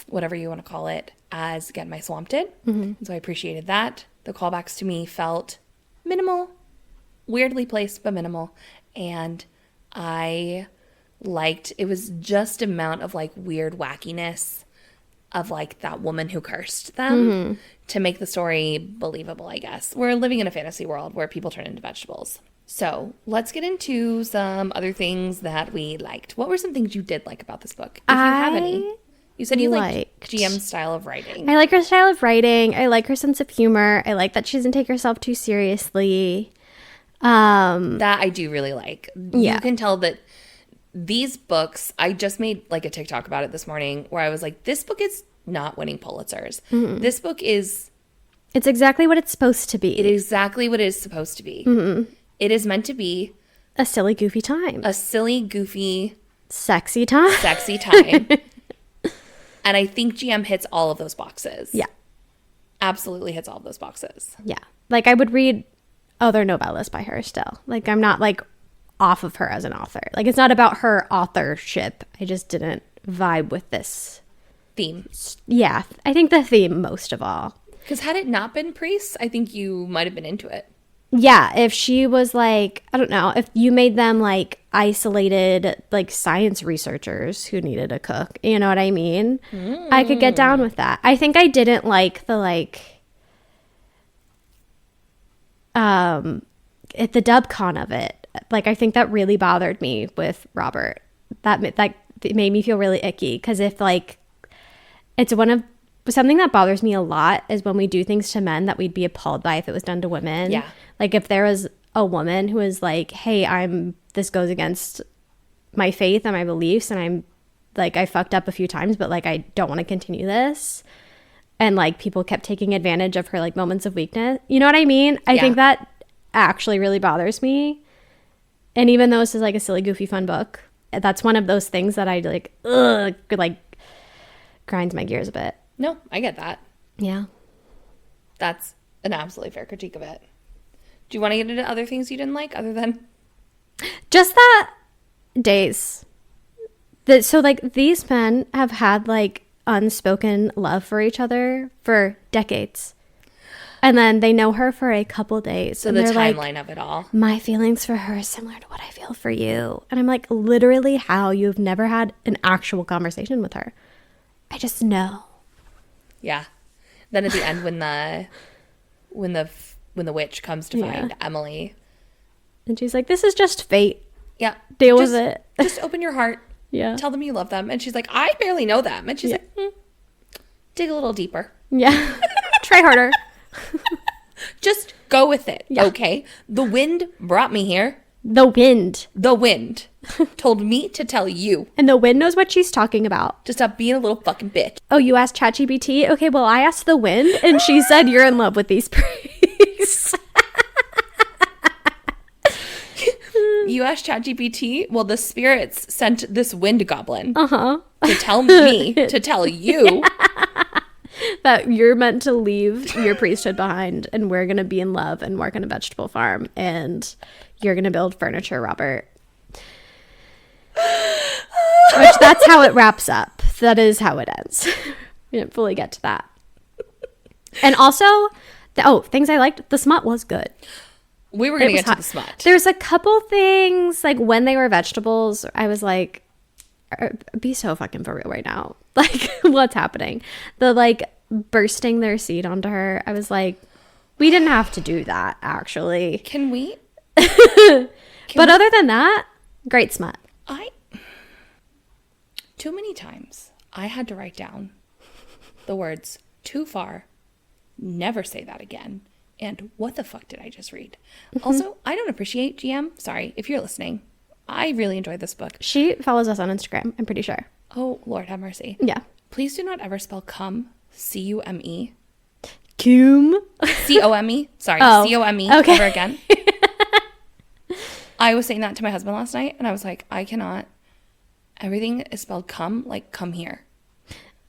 Speaker 1: whatever you want to call it as Get My Swamp did. So I appreciated that. The callbacks to me felt minimal. Weirdly placed, but minimal. And I liked, it was just amount of like weird wackiness of like that woman who cursed them to make the story believable, I guess. We're living in a fantasy world where people turn into vegetables. So let's get into some other things that we liked. What were some things you did like about this book? If you have any. You said you liked GM's style of writing.
Speaker 2: I like her style of writing. I like her sense of humor. I like that she doesn't take herself too seriously.
Speaker 1: That I do really like.
Speaker 2: Yeah.
Speaker 1: You can tell that these books, I just made like a TikTok about it this morning where I was like, this book is not winning Pulitzers. This book is...
Speaker 2: It's exactly what it's supposed to be.
Speaker 1: It is exactly what it is supposed to be. It is meant to be...
Speaker 2: a silly, goofy time.
Speaker 1: A silly, goofy...
Speaker 2: sexy time.
Speaker 1: Sexy time. And I think GM hits all of those boxes.
Speaker 2: Yeah.
Speaker 1: Absolutely hits all of those boxes.
Speaker 2: Yeah. Like I would read other novellas by her still. Like I'm not like off of her as an author. Like it's not about her authorship. I just didn't vibe with this
Speaker 1: theme.
Speaker 2: Yeah. I think the theme most of all.
Speaker 1: Because had it not been priests, I think you might have been into it.
Speaker 2: Yeah. If she was like, I don't know, if you made them like isolated like science researchers who needed a cook, you know what I mean? I could get down with that. I think I didn't like the like the dub con of it. Like I think that really bothered me with Robert. That it made me feel really icky because if like it's something that bothers me a lot is when we do things to men that we'd be appalled by if it was done to women.
Speaker 1: Yeah.
Speaker 2: Like if there was a woman who was like, hey, this goes against my faith and my beliefs and I'm like, I fucked up a few times, but like, I don't want to continue this. And like people kept taking advantage of her like moments of weakness. You know what I mean? I think that actually really bothers me. And even though this is like a silly, goofy, fun book, that's one of those things that I like, grinds my gears a bit.
Speaker 1: No, I get that.
Speaker 2: Yeah.
Speaker 1: That's an absolutely fair critique of it. Do you want to get into other things you didn't like other than?
Speaker 2: Just that days. So like these men have had like unspoken love for each other for decades. And then they know her for a couple days.
Speaker 1: So the timeline of it all.
Speaker 2: My feelings for her is similar to what I feel for you. And I'm like, literally how? You've never had an actual conversation with her. I just know.
Speaker 1: Yeah. Then at the end when the witch comes to find Emily.
Speaker 2: And she's like, this is just fate.
Speaker 1: Yeah.
Speaker 2: Deal with it.
Speaker 1: Just open your heart.
Speaker 2: Yeah.
Speaker 1: Tell them you love them. And she's like, I barely know them. And she's like, dig a little deeper.
Speaker 2: Yeah. Try harder.
Speaker 1: Just go with it. Yeah. Okay. The wind brought me here.
Speaker 2: The wind
Speaker 1: told me to tell you.
Speaker 2: And the wind knows what she's talking about.
Speaker 1: To stop being a little fucking bitch.
Speaker 2: Oh, you asked ChatGPT? Okay, well, I asked the wind, and she said you're in love with these priests. face.
Speaker 1: You asked ChatGPT? Well, the spirits sent this wind goblin
Speaker 2: Uh-huh.
Speaker 1: to tell me, to tell you.
Speaker 2: That you're meant to leave your priesthood behind, and we're going to be in love and work on a vegetable farm, and you're going to build furniture, Robert. Which, that's how it wraps up. That is how it ends. We didn't fully get to that. And also, things I liked. The smut was good.
Speaker 1: We were going to get to the smut.
Speaker 2: There's a couple things, like when they were vegetables, I was like, be so fucking for real right now. Like, what's happening? The, like, bursting their seed onto her. I was like, we didn't have to do that, actually.
Speaker 1: Can we?
Speaker 2: Other than that, great smut.
Speaker 1: Too many times, I had to write down the words, too far, never say that again, and what the fuck did I just read? Also, I don't appreciate GM. Sorry, if you're listening. I really enjoyed this book.
Speaker 2: She follows us on Instagram, I'm pretty sure.
Speaker 1: Oh, Lord have mercy.
Speaker 2: Yeah.
Speaker 1: Please do not ever spell cum, C-U-M-E.
Speaker 2: Cum?
Speaker 1: C-O-M-E. Sorry,
Speaker 2: Oh,
Speaker 1: C-O-M-E
Speaker 2: okay.
Speaker 1: ever again. I was saying that to my husband last night, and I was like, I cannot. Everything is spelled cum, like come here.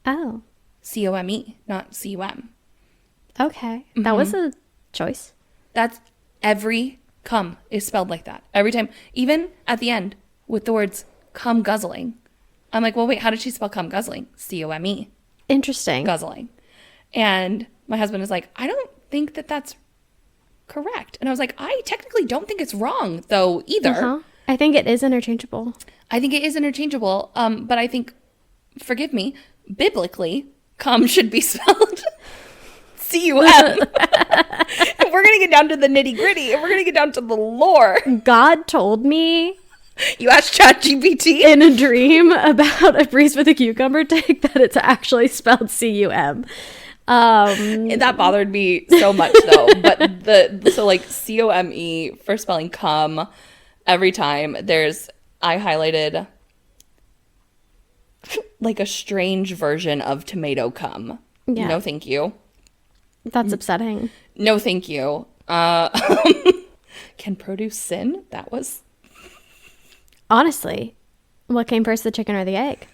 Speaker 2: Oh.
Speaker 1: C-O-M-E, not C-U-M.
Speaker 2: Okay. That was a choice.
Speaker 1: That's every cum is spelled like that. Every time. Even at the end with the words cum guzzling. I'm like, well, wait, how did she spell cum guzzling? C-O-M-E.
Speaker 2: Interesting.
Speaker 1: Guzzling. And my husband is like, I don't think that that's correct. And I was like, I technically don't think it's wrong, though, either.
Speaker 2: Uh-huh. I think it is interchangeable.
Speaker 1: I think it is interchangeable. But I think, forgive me, biblically, cum should be spelled C-U-M. If we're going to get down to the nitty gritty, if we're going to get down to the lore.
Speaker 2: God told me
Speaker 1: You asked ChatGPT?
Speaker 2: in a dream about a priest with a cucumber dick that it's actually spelled C-U-M.
Speaker 1: That bothered me so much, though. But so like C-O-M-E for spelling cum every time. I highlighted like a strange version of tomato cum.
Speaker 2: Yeah.
Speaker 1: No, thank you.
Speaker 2: That's upsetting.
Speaker 1: No, thank you. Can produce sin? That was...
Speaker 2: Honestly, what came first, the chicken or the egg?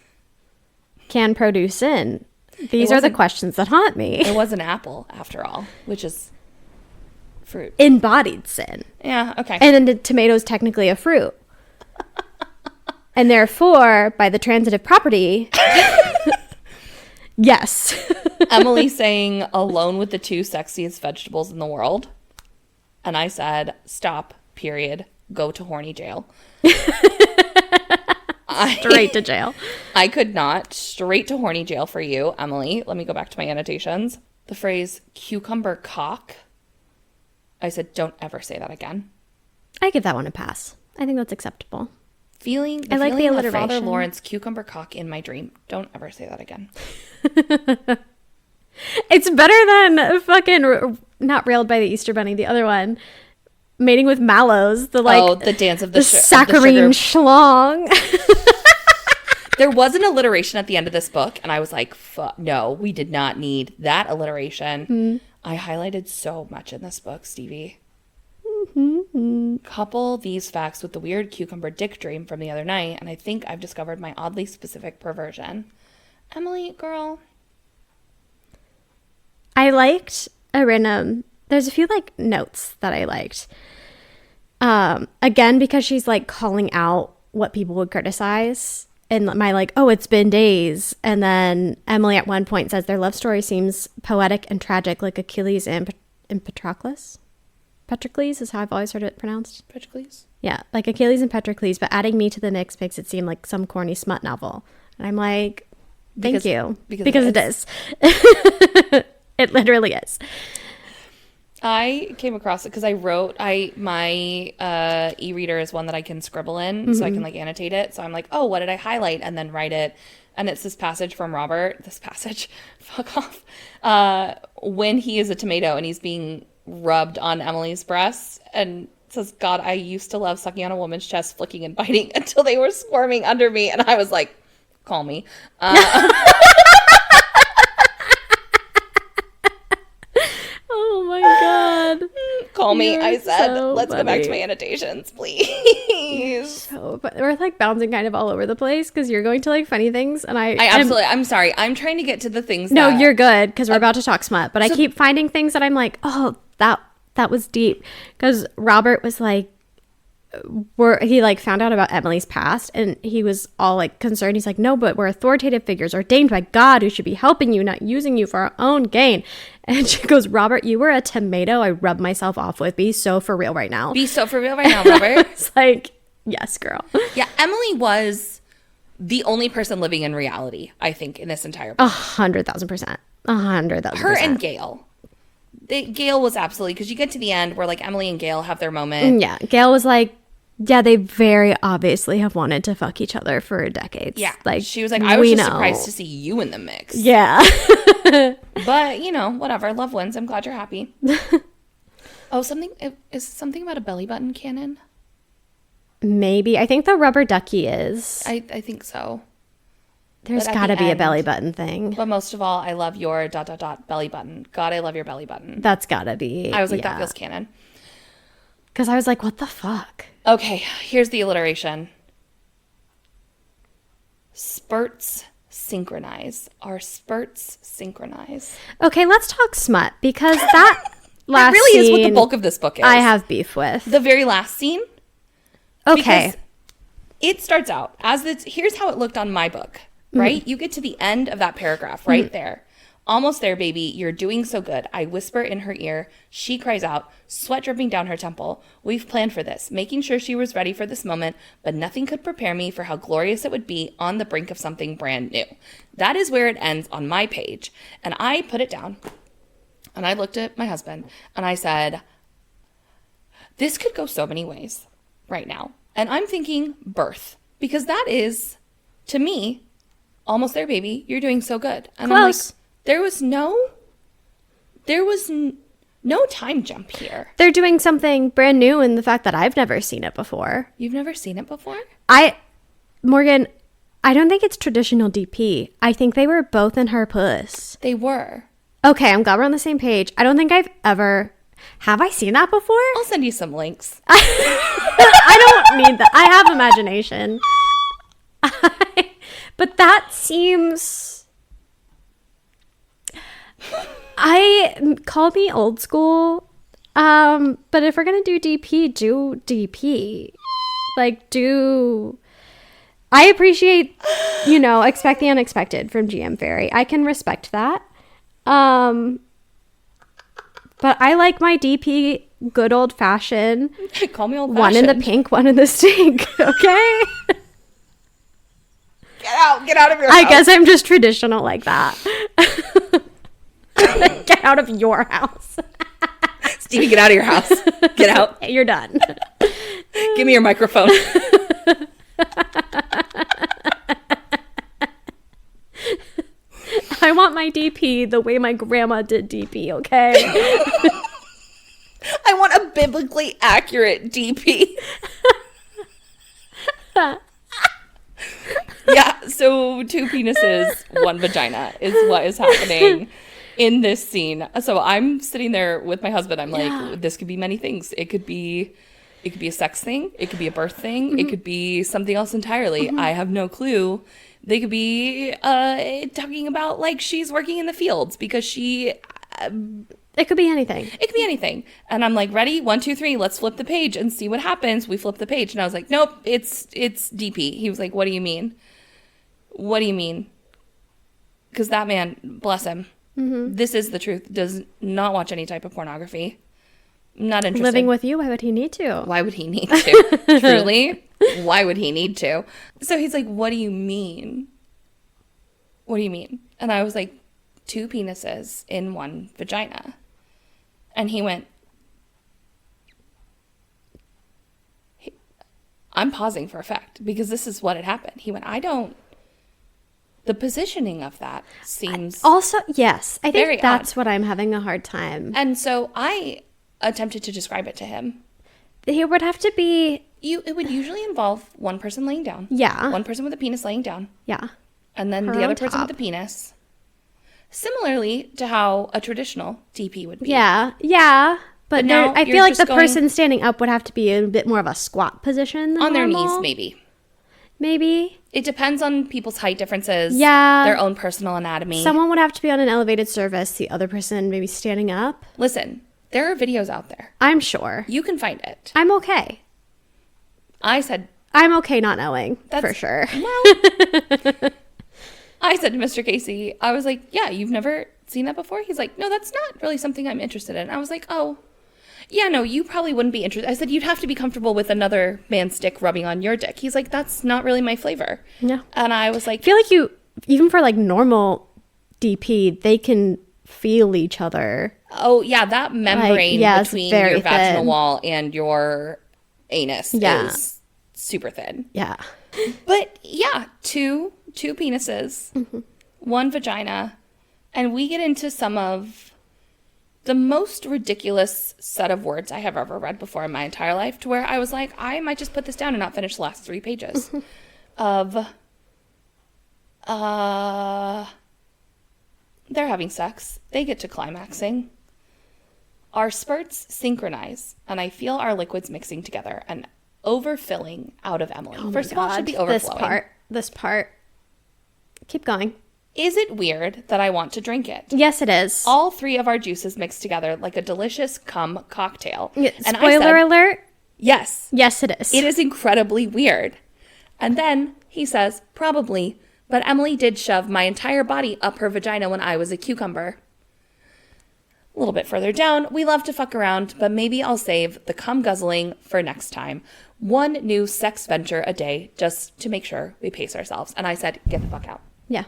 Speaker 2: Can produce sin? These are the questions that haunt me.
Speaker 1: It was an apple, after all, which is fruit.
Speaker 2: Embodied sin.
Speaker 1: Yeah, okay.
Speaker 2: And then the tomato is technically a fruit. And therefore, by the transitive property, yes.
Speaker 1: Emily saying alone with the two sexiest vegetables in the world. And I said, stop, period, go to horny jail.
Speaker 2: Straight to jail.
Speaker 1: I could not. Straight to horny jail for you, Emily. Let me go back to my annotations. The phrase cucumber cock. I said, don't ever say that again.
Speaker 2: I give that one a pass. I think that's acceptable.
Speaker 1: I like the alliteration. Father Lawrence cucumber cock in my dream. Don't ever say that again.
Speaker 2: It's better than fucking not railed by the Easter Bunny. The other one, mating with mallows.
Speaker 1: The dance of the
Speaker 2: saccharine schlong.
Speaker 1: There was an alliteration at the end of this book, and I was like, no, we did not need that alliteration. I highlighted so much in this book, Stevie. Couple these facts with the weird cucumber dick dream from the other night, and I think I've discovered my oddly specific perversion. Emily, girl.
Speaker 2: I liked a random... There's a few, like, notes that I liked. Again, because she's, like, calling out what people would criticize. And my, like, oh, it's been days. And then Emily at one point says their love story seems poetic and tragic, like Achilles and Patroclus. Patroclus is how I've always heard it pronounced.
Speaker 1: Patroclus?
Speaker 2: Yeah, like Achilles and Patroclus, but adding me to the mix makes it seem like some corny smut novel. And I'm like, thank you. Because it is. It literally is.
Speaker 1: I came across it because I wrote, my e-reader is one that I can scribble in, so I can, like, annotate it. So I'm like, oh, what did I highlight? And then write it. And it's this passage from Robert. This passage, fuck off. When he is a tomato and he's being rubbed on Emily's breasts, and says, God, I used to love sucking on a woman's chest, flicking and biting until they were squirming under me. And I was like, call me.
Speaker 2: Oh my God.
Speaker 1: Call me.
Speaker 2: You're
Speaker 1: I said,
Speaker 2: so
Speaker 1: let's go back to
Speaker 2: funny.
Speaker 1: my annotations, please.
Speaker 2: So, but we're like bouncing kind of all over the place because you're going to like funny things, and
Speaker 1: I'm sorry. I'm trying to get to the things.
Speaker 2: No, you're good because we're about to talk smut, but I keep finding things that I'm like, oh, that was deep, because Robert was like, he like found out about Emily's past, and he was all like concerned. He's like, no, but we're authoritative figures ordained by God who should be helping you, not using you for our own gain. And she goes, Robert, you were a tomato I rubbed myself off with. Be so for real right now.
Speaker 1: Be so for real right now, Robert.
Speaker 2: It's like, yes, girl.
Speaker 1: Yeah, Emily was the only person living in reality, I think, in this entire book.
Speaker 2: 100,000%. 100,000%.
Speaker 1: Her and Gail. Gail was absolutely, because you get to the end where like Emily and Gail have their moment.
Speaker 2: Yeah, Gail was like, yeah, they very obviously have wanted to fuck each other for decades.
Speaker 1: Yeah,
Speaker 2: like
Speaker 1: she was like, I was just surprised to see you in the mix.
Speaker 2: Yeah.
Speaker 1: But you know, whatever, love wins. I'm glad you're happy. Oh, something about a belly button canon?
Speaker 2: Maybe. I think the rubber ducky is.
Speaker 1: I think so.
Speaker 2: There's got to be a belly button thing.
Speaker 1: But most of all, I love your ... belly button. God, I love your belly button.
Speaker 2: That's got to be.
Speaker 1: I was like, that feels canon.
Speaker 2: Because I was like, what the fuck?
Speaker 1: Okay, here's the alliteration. Spurts synchronize. Are spurts synchronize?
Speaker 2: Okay, let's talk smut, because that last
Speaker 1: really
Speaker 2: scene,
Speaker 1: is what the bulk of this book is.
Speaker 2: I have beef with.
Speaker 1: The very last scene.
Speaker 2: Okay.
Speaker 1: It starts out as this. Here's how it looked on my book, right? You get to the end of that paragraph right there. Almost there, baby. You're doing so good. I whisper in her ear. She cries out, sweat dripping down her temple. We've planned for this, making sure she was ready for this moment, but nothing could prepare me for how glorious it would be on the brink of something brand new. That is where it ends on my page. And I put it down, and I looked at my husband, and I said, this could go so many ways right now. And I'm thinking birth, because that is, to me, almost there, baby. You're doing so good. And
Speaker 2: Close.
Speaker 1: I'm like, there was no time jump here.
Speaker 2: They're doing something brand new in the fact that I've never seen it before.
Speaker 1: You've never seen it before?
Speaker 2: Morgan, I don't think it's traditional DP. I think they were both in her puss.
Speaker 1: They were.
Speaker 2: Okay, I'm glad we're on the same page. I don't think I've ever... Have I seen that before?
Speaker 1: I'll send you some links.
Speaker 2: I don't need that. I have imagination. But that seems... Call me old school. But if we're going to do DP, do DP. Like, I appreciate, expect the unexpected from GM Fairy. I can respect that. But I like my DP good old fashioned.
Speaker 1: Call me old fashioned.
Speaker 2: One in the pink, one in the stink. Okay?
Speaker 1: Get out of your house.
Speaker 2: I guess I'm just traditional like that. Get out of your house.
Speaker 1: Stevie, get out of your house. Get out.
Speaker 2: You're done.
Speaker 1: Give me your microphone.
Speaker 2: I want my DP the way my grandma did DP, okay?
Speaker 1: I want a biblically accurate DP. Yeah, so 2 penises, 1 vagina is what is happening in this scene. So I'm sitting there with my husband. I'm like, this could be many things. It could be a sex thing. It could be a birth thing. Mm-hmm. It could be something else entirely. Mm-hmm. I have no clue. They could be talking about like she's working in the fields because she...
Speaker 2: it could be anything.
Speaker 1: It could be anything. And I'm like, ready? 1, 2, 3. Let's flip the page and see what happens. We flip the page. And I was like, nope, it's DP. He was like, what do you mean? What do you mean? Because that man, bless him, this is the truth, does not watch any type of pornography. Not interested.
Speaker 2: Living with you, why would he need to?
Speaker 1: Why would he need to? Truly? Why would he need to? So he's like, what do you mean? What do you mean? And I was like, 2 penises in 1 vagina. And he went, I'm pausing for effect because this is what had happened. He went, the positioning of that seems
Speaker 2: also, yes, I think that's
Speaker 1: odd.
Speaker 2: What I'm having a hard time.
Speaker 1: And so I attempted to describe it to him.
Speaker 2: It would have to be...
Speaker 1: It would usually involve one person laying down.
Speaker 2: Yeah.
Speaker 1: One person with a penis laying down.
Speaker 2: Yeah.
Speaker 1: And then the other person with a penis. Similarly to how a traditional DP would be.
Speaker 2: Yeah. Yeah. But
Speaker 1: now
Speaker 2: I
Speaker 1: you're
Speaker 2: feel like
Speaker 1: just
Speaker 2: the person standing up would have to be in a bit more of a squat position than
Speaker 1: on their
Speaker 2: normal.
Speaker 1: knees, maybe.
Speaker 2: Maybe.
Speaker 1: It depends on people's height differences.
Speaker 2: Yeah.
Speaker 1: Their own personal anatomy.
Speaker 2: Someone would have to be on an elevated surface. The other person maybe standing up.
Speaker 1: Listen, there are videos out there.
Speaker 2: I'm sure.
Speaker 1: You can find it.
Speaker 2: I'm okay.
Speaker 1: I said...
Speaker 2: I'm okay not knowing, for sure.
Speaker 1: Well, I said to Mr. Casey, I was like, yeah, you've never seen that before? He's like, no, that's not really something I'm interested in. I was like, oh, yeah, no, you probably wouldn't be interested. I said, you'd have to be comfortable with another man's dick rubbing on your dick. He's like, that's not really my flavor.
Speaker 2: No.
Speaker 1: And I was like...
Speaker 2: I feel like even for like normal DP, they can feel each other.
Speaker 1: Oh, yeah, that membrane between your vaginal
Speaker 2: thin.
Speaker 1: wall and your anus is super thin.
Speaker 2: Yeah.
Speaker 1: But yeah, two penises, one vagina, and we get into some of the most ridiculous set of words I have ever read before in my entire life, to where I was like, I might just put this down and not finish the last 3 pages of they're having sex. They get to climaxing. Our spurts synchronize, and I feel our liquids mixing together and overfilling out of Emily.
Speaker 2: Oh
Speaker 1: First of all, it should be overflowing.
Speaker 2: This part. Keep going.
Speaker 1: Is it weird that I want to drink it?
Speaker 2: Yes, it is.
Speaker 1: All 3 of our juices mixed together like a delicious cum cocktail.
Speaker 2: Yeah,
Speaker 1: And
Speaker 2: spoiler alert.
Speaker 1: Yes.
Speaker 2: Yes, it is.
Speaker 1: It is incredibly weird. And then he says, probably, but Emily did shove my entire body up her vagina when I was a cucumber. A little bit further down, we love to fuck around, but maybe I'll save the cum guzzling for next time. 1 new sex venture a day just to make sure we pace ourselves. And I said, get the fuck out.
Speaker 2: Yeah.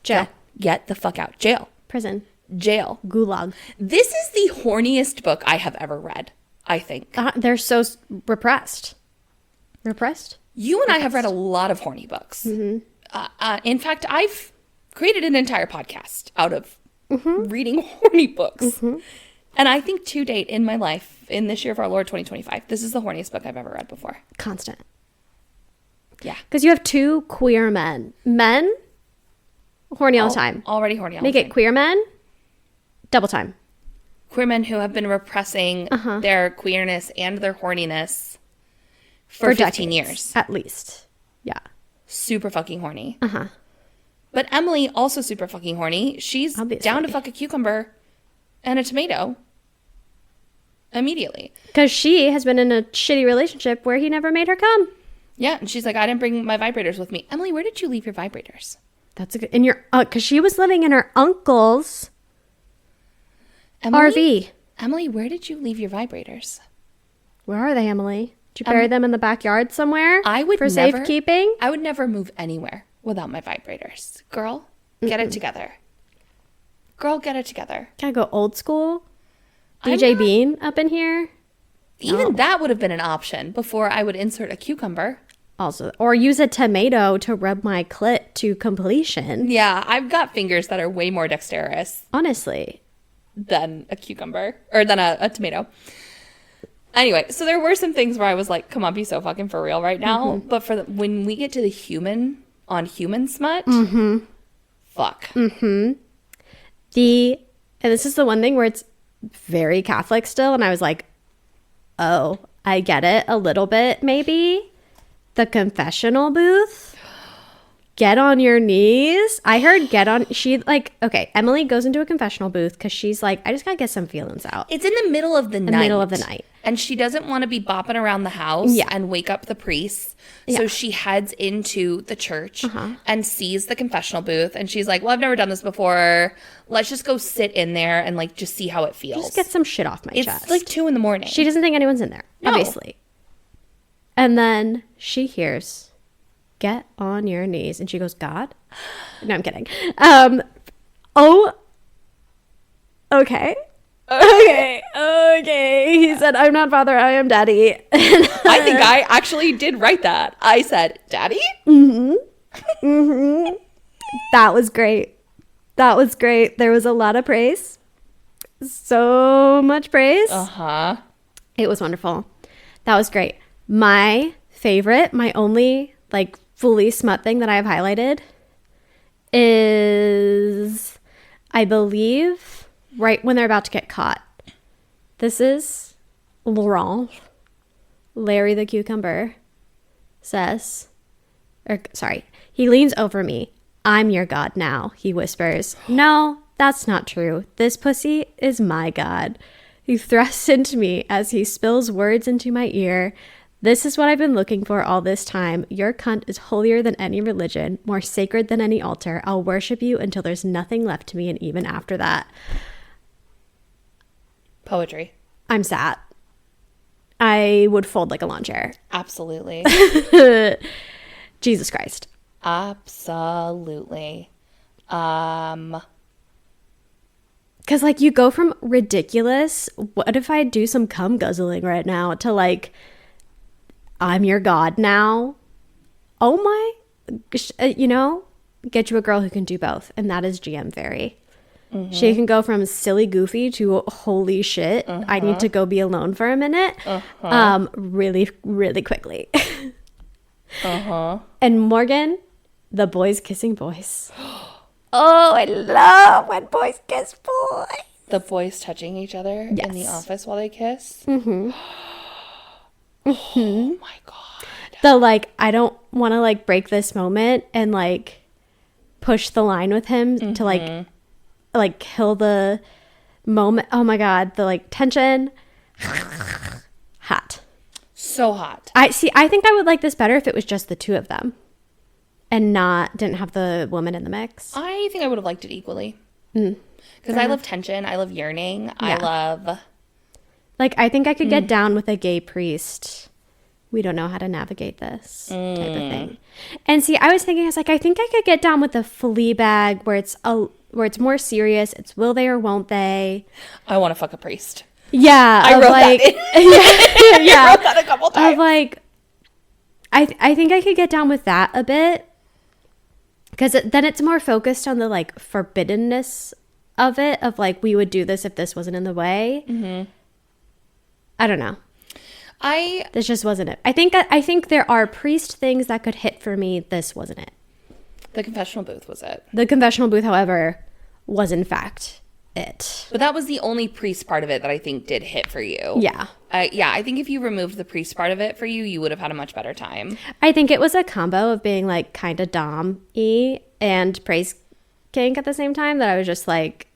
Speaker 2: Jail.
Speaker 1: Get the fuck out. Jail.
Speaker 2: Prison.
Speaker 1: Jail.
Speaker 2: Gulag.
Speaker 1: This is the horniest book I have ever read, I think.
Speaker 2: They're so repressed. Repressed?
Speaker 1: You and I have read a lot of horny books. In fact, I've created an entire podcast out of reading horny books. And I think to date in my life, in this year of our Lord 2025, this is the horniest book I've ever read before.
Speaker 2: Constant.
Speaker 1: Yeah.
Speaker 2: Because you have 2 queer men. Men, horny all the time.
Speaker 1: Already horny all
Speaker 2: Make
Speaker 1: the time.
Speaker 2: it queer men, double time.
Speaker 1: Queer men who have been repressing their queerness and their horniness for 15 years.
Speaker 2: At least. Yeah.
Speaker 1: Super fucking horny. But Emily, also super fucking horny. She's down to fuck a cucumber and a tomato immediately.
Speaker 2: Because she has been in a shitty relationship where he never made her come.
Speaker 1: Yeah, and she's like, I didn't bring my vibrators with me. Emily, where did you leave your vibrators?
Speaker 2: That's a good... In your... Because she was living in her uncle's RV.
Speaker 1: Emily, where did you leave your vibrators?
Speaker 2: Where are they, Emily? Did you bury them in the backyard somewhere?
Speaker 1: I would
Speaker 2: for
Speaker 1: never...
Speaker 2: safekeeping?
Speaker 1: I would never move anywhere without my vibrators. Girl, get it together. Girl, get it together.
Speaker 2: Gotta go old school? DJ Bean up in here?
Speaker 1: Even that would have been an option before I would insert a cucumber.
Speaker 2: Also, or use a tomato to rub my clit to completion.
Speaker 1: Yeah, I've got fingers that are way more dexterous.
Speaker 2: Honestly.
Speaker 1: Than a cucumber. Or than a tomato. Anyway, so there were some things where I was like, come on, be so fucking for real right now. But for when we get to the human smut, fuck.
Speaker 2: And this is the one thing where it's very Catholic still. And I was like, oh, I get it a little bit, maybe. The confessional booth. Get on your knees. I heard Emily goes into a confessional booth because she's like, I just gotta get some feelings out.
Speaker 1: It's in the middle of the
Speaker 2: night.
Speaker 1: And she doesn't want to be bopping around the house and wake up the priests. So she heads into the church and sees the confessional booth. And she's like, well, I've never done this before. Let's just go sit in there and like just see how it feels.
Speaker 2: Just get some shit off my chest.
Speaker 1: It's like 2 a.m.
Speaker 2: She doesn't think anyone's in there, obviously. And then she hears, get on your knees. And she goes, God? No, I'm kidding. Okay. He said, I'm not father, I am daddy.
Speaker 1: I think I actually did write that. I said, daddy?
Speaker 2: That was great. There was a lot of praise. So much praise. It was wonderful. That was great. My favorite, my only like fully smut thing that I have highlighted is, I believe, right when they're about to get caught. This is Laurent. Larry the Cucumber says, he leans over me. I'm your god now, he whispers. No, that's not true. This pussy is my god. He thrusts into me as he spills words into my ear. This is what I've been looking for all this time. Your cunt is holier than any religion, more sacred than any altar. I'll worship you until there's nothing left to me, and even after that.
Speaker 1: Poetry.
Speaker 2: I'm sad. I would fold like a lawn chair.
Speaker 1: Absolutely.
Speaker 2: Jesus Christ.
Speaker 1: Absolutely.
Speaker 2: Because, like, you go from ridiculous, what if I do some cum guzzling right now, to, like, I'm your god now? Oh my, get you a girl who can do both. And that is GM Fairy. Mm-hmm. She can go from silly goofy to holy shit, I need to go be alone for a minute, really, really quickly. And Morgan, the boys kissing boys. Oh, I love when boys kiss boys.
Speaker 1: The boys touching each other in the office while they kiss. Mm-hmm. Oh my god.
Speaker 2: The, like, I don't want to, like, break this moment and, like, push the line with him to, like kill the moment. Oh my god, the, like, tension. Hot.
Speaker 1: So hot.
Speaker 2: I think I would like this better if it was just the two of them and didn't have the woman in the mix.
Speaker 1: I think I would have liked it equally. Because I love tension. I love yearning. Yeah. I love...
Speaker 2: Like, I think I could get down with a gay priest. We don't know how to navigate this type of thing. And see, I was thinking, I was like, I think I could get down with a Fleabag where it's more serious. It's will they or won't they?
Speaker 1: I want to fuck a priest.
Speaker 2: Yeah.
Speaker 1: I wrote that in.
Speaker 2: Yeah.
Speaker 1: I wrote that a couple times.
Speaker 2: Of, like, I think I could get down with that a bit. Because then it's more focused on the, like, forbiddenness of it. Of, like, we would do this if this wasn't in the way. Mm-hmm. I don't know. This just wasn't it. I think there are priest things that could hit for me. This wasn't it.
Speaker 1: The confessional booth was it.
Speaker 2: The confessional booth, however, was in fact it.
Speaker 1: But that was the only priest part of it that I think did hit for you.
Speaker 2: Yeah.
Speaker 1: I think if you removed the priest part of it for you, you would have had a much better time.
Speaker 2: I think it was a combo of being, like, kind of dom-y and praise kink at the same time that I was just like,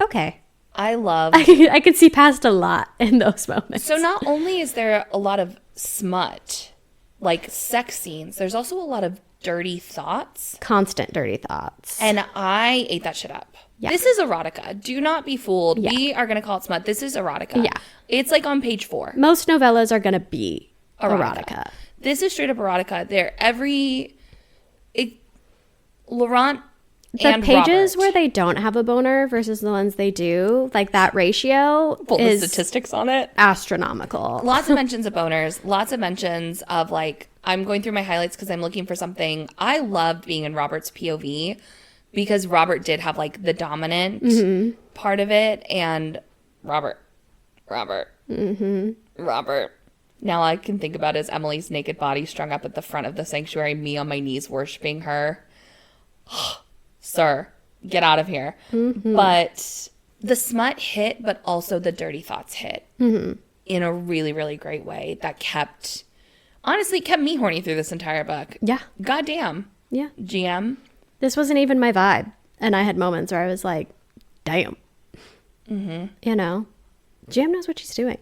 Speaker 2: okay.
Speaker 1: I
Speaker 2: could see past a lot in those moments.
Speaker 1: So not only is there a lot of smut, like sex scenes, there's also a lot of dirty thoughts.
Speaker 2: Constant dirty thoughts.
Speaker 1: And I ate that shit up. Yeah. This is erotica. Do not be fooled. Yeah. We are going to call it smut. This is erotica. Yeah. It's like on page 4.
Speaker 2: Most novellas are going to be erotica.
Speaker 1: This is straight up erotica. Laurent
Speaker 2: the pages where they don't have a boner versus the ones they do, like, that ratio is
Speaker 1: the statistics on it
Speaker 2: astronomical.
Speaker 1: Lots of mentions of boners, lots of mentions of, like, I'm going through my highlights because I'm looking for something. I loved being in Robert's POV because Robert did have, like, the dominant part of it, and Robert. Now I can think about as Emily's naked body strung up at the front of the sanctuary, me on my knees worshiping her. Sir, get out of here. But the smut hit, but also the dirty thoughts hit in a really, really great way that honestly kept me horny through this entire book.
Speaker 2: Yeah.
Speaker 1: Goddamn.
Speaker 2: Yeah.
Speaker 1: GM.
Speaker 2: This wasn't even my vibe. And I had moments where I was like, damn. You know, GM knows what she's doing.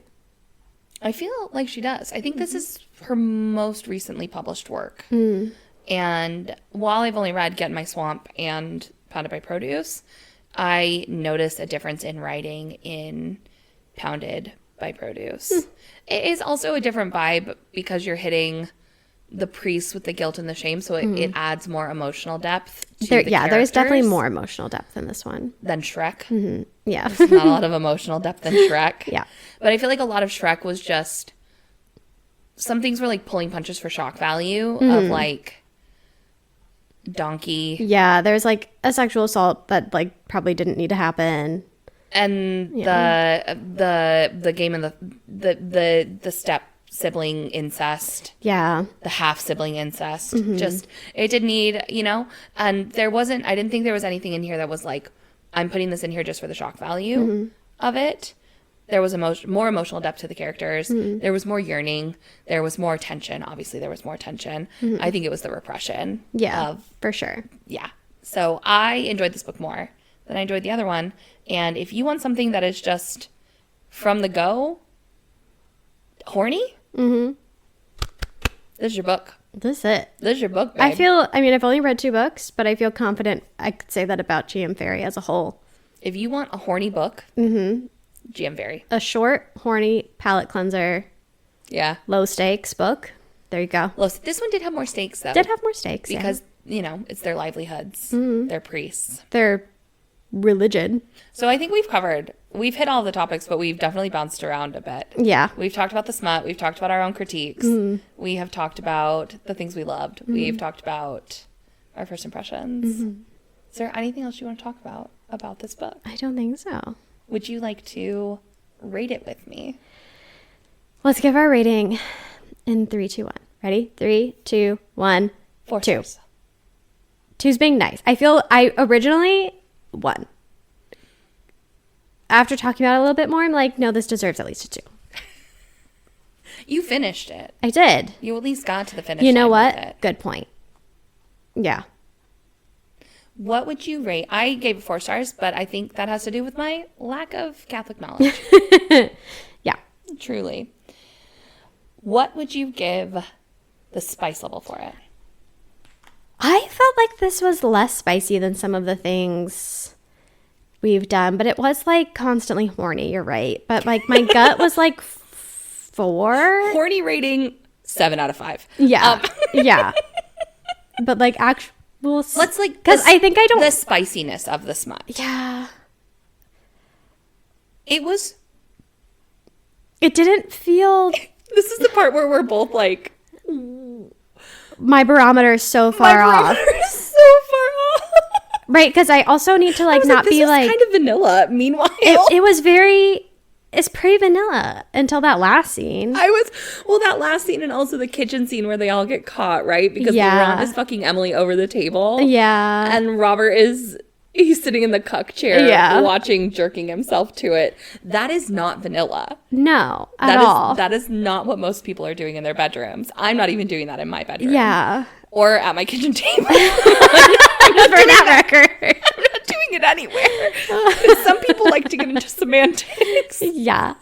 Speaker 1: I feel like she does. I think this is her most recently published work. And while I've only read Get in My Swamp and Pounded by Produce, I noticed a difference in writing in Pounded by Produce. It is also a different vibe because you're hitting the priest with the guilt and the shame, so it adds more emotional depth to the characters.
Speaker 2: There's definitely more emotional depth in this one.
Speaker 1: Than Shrek.
Speaker 2: Yeah.
Speaker 1: There's not a lot of emotional depth in Shrek.
Speaker 2: Yeah.
Speaker 1: But I feel like a lot of Shrek was just... Some things were like pulling punches for shock value of, like... donkey.
Speaker 2: Yeah, there's, like, a sexual assault that, like, probably didn't need to happen.
Speaker 1: And the game and the step sibling incest.
Speaker 2: Yeah.
Speaker 1: The half sibling incest. Just, it didn't need, and I didn't think there was anything in here that was like, I'm putting this in here just for the shock value of it. There was more emotional depth to the characters. There was more yearning. There was more tension. Obviously, there was more tension. I think it was the repression.
Speaker 2: Yeah, for sure.
Speaker 1: Yeah. So I enjoyed this book more than I enjoyed the other one. And if you want something that is just from the go, horny, this is your book.
Speaker 2: This is it.
Speaker 1: This is your book, babe.
Speaker 2: I've only read 2 books, but I feel confident I could say that about GM Fairy as a whole.
Speaker 1: If you want a horny book, GM Fairy.
Speaker 2: A short, horny, palate cleanser, low stakes book. There you go.
Speaker 1: This one did have more stakes, though.
Speaker 2: Did have more stakes,
Speaker 1: because, it's their livelihoods. They're priests.
Speaker 2: Their religion.
Speaker 1: So I think we've hit all the topics, but we've definitely bounced around a bit.
Speaker 2: Yeah.
Speaker 1: We've talked about the smut. We've talked about our own critiques. We have talked about the things we loved. We've talked about our first impressions. Is there anything else you want to talk about this book?
Speaker 2: I don't think so.
Speaker 1: Would you like to rate it with me?
Speaker 2: Let's give our rating in 3, 2, 1. Ready? 3, 2, 1.
Speaker 1: 4
Speaker 2: 2.
Speaker 1: stars.
Speaker 2: 2's being nice. I feel I originally 1. After talking about it a little bit more, I'm like, no, this deserves at least a 2.
Speaker 1: You finished it.
Speaker 2: I did.
Speaker 1: You at least got to the finish.
Speaker 2: You know
Speaker 1: line
Speaker 2: what?
Speaker 1: with it.
Speaker 2: Good point. Yeah.
Speaker 1: What would you rate? I gave it 4 stars, but I think that has to do with my lack of Catholic knowledge.
Speaker 2: Yeah.
Speaker 1: Truly. What would you give the spice level for it?
Speaker 2: I felt like this was less spicy than some of the things we've done, but it was like constantly horny. You're right. But like my gut was like 4.
Speaker 1: Horny rating 7 out of 5.
Speaker 2: Yeah. Yeah. But like
Speaker 1: let's like,
Speaker 2: because I think I don't
Speaker 1: the spiciness of the smut.
Speaker 2: Yeah.
Speaker 1: It
Speaker 2: didn't feel.
Speaker 1: This is the part where we're both like,
Speaker 2: my barometer is so far off. Right, because I also need to not be like
Speaker 1: kind of vanilla. Meanwhile,
Speaker 2: it's pretty vanilla until that last scene.
Speaker 1: That last scene and also the kitchen scene where they all get caught, right? Because Laurent is fucking Emily over the table.
Speaker 2: Yeah.
Speaker 1: And Robert he's sitting in the cuck chair watching, jerking himself to it. That is not vanilla.
Speaker 2: No, at all.
Speaker 1: That is not what most people are doing in their bedrooms. I'm not even doing that in my bedroom.
Speaker 2: Yeah.
Speaker 1: Or at my kitchen table.
Speaker 2: For that record.
Speaker 1: I'm not doing it anywhere. Some people like to get into semantics.
Speaker 2: Yeah.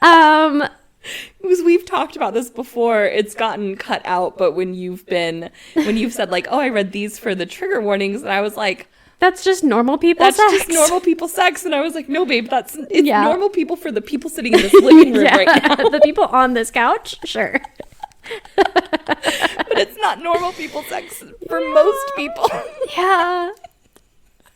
Speaker 1: Because we've talked about this before, it's gotten cut out, but when you've said like, oh, I read these for the trigger warnings, and I was like,
Speaker 2: that's just normal people sex.
Speaker 1: That's just normal people sex. And I was like, no, babe, it's normal people for the people sitting in this living room right now.
Speaker 2: The people on this couch? Sure.
Speaker 1: But it's not normal people sex for most people.
Speaker 2: Yeah.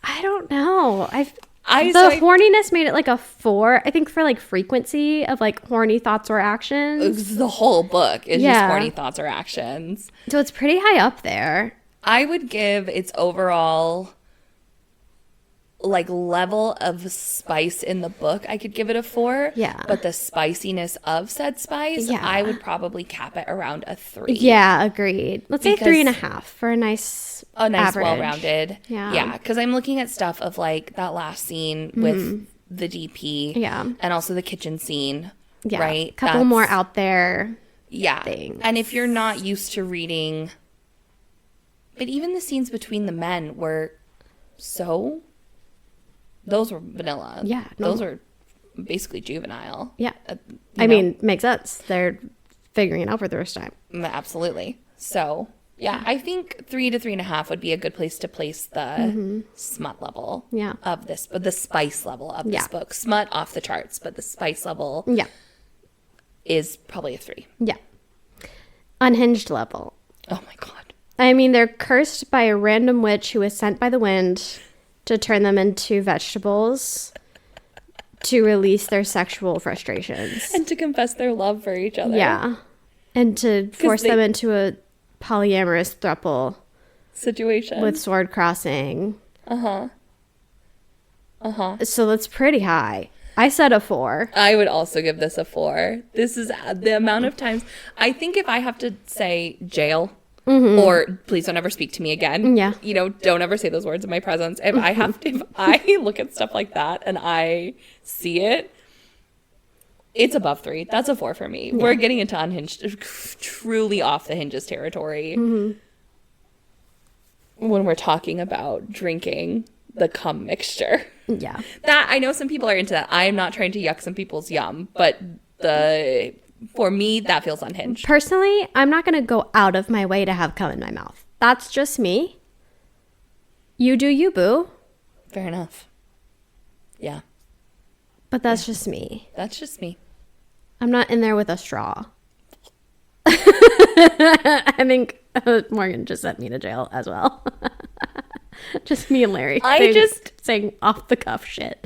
Speaker 2: I don't know. The horniness made it like a 4. I think for like frequency of like horny thoughts or actions.
Speaker 1: The whole book is just horny thoughts or actions.
Speaker 2: So it's pretty high up there.
Speaker 1: I would give its overall like level of spice in the book, I could give it a 4.
Speaker 2: Yeah.
Speaker 1: But the spiciness of said spice, I would probably cap it around a 3.
Speaker 2: Yeah, agreed. Let's say 3.5 for a nice average.
Speaker 1: Well-rounded.
Speaker 2: Yeah.
Speaker 1: Yeah, because I'm looking at stuff of like that last scene with the DP.
Speaker 2: Yeah.
Speaker 1: And also the kitchen scene.
Speaker 2: Yeah.
Speaker 1: Right?
Speaker 2: A couple more out there.
Speaker 1: Yeah.
Speaker 2: Things.
Speaker 1: And if you're not used to reading, but even the scenes between the men were those were vanilla.
Speaker 2: Yeah.
Speaker 1: Those are basically juvenile.
Speaker 2: Yeah. I mean, makes sense. They're figuring it out for the first time.
Speaker 1: Absolutely. So, yeah, I think 3 to 3.5 would be a good place to place the smut level of this, but the spice level of this book. Smut off the charts, but the spice level is probably a 3.
Speaker 2: Yeah. Unhinged level.
Speaker 1: Oh my God.
Speaker 2: I mean, they're cursed by a random witch who is sent by the wind to turn them into vegetables to release their sexual frustrations.
Speaker 1: And to confess their love for each other.
Speaker 2: Yeah. And to force them into a polyamorous throuple
Speaker 1: situation.
Speaker 2: With sword crossing. So that's pretty high. I said a 4.
Speaker 1: I would also give this a 4. This is the amount of times. I think if I have to say jail, or please don't ever speak to me again.
Speaker 2: Yeah.
Speaker 1: Don't ever say those words in my presence. If I look at stuff like that and I see it, It's above 3. That's a 4 for me. Yeah. We're getting into unhinged, truly off the hinges territory. Mm-hmm. When we're talking about drinking the cum mixture.
Speaker 2: Yeah.
Speaker 1: That, I know some people are into that. I am not trying to yuck some people's yum, but for me, that feels unhinged.
Speaker 2: Personally, I'm not going to go out of my way to have cum in my mouth. That's just me. You do you, boo.
Speaker 1: Fair enough. Yeah.
Speaker 2: But that's just me.
Speaker 1: That's just me.
Speaker 2: I'm not in there with a straw. I think Morgan just sent me to jail as well. Just me and Larry. Saying off the cuff shit.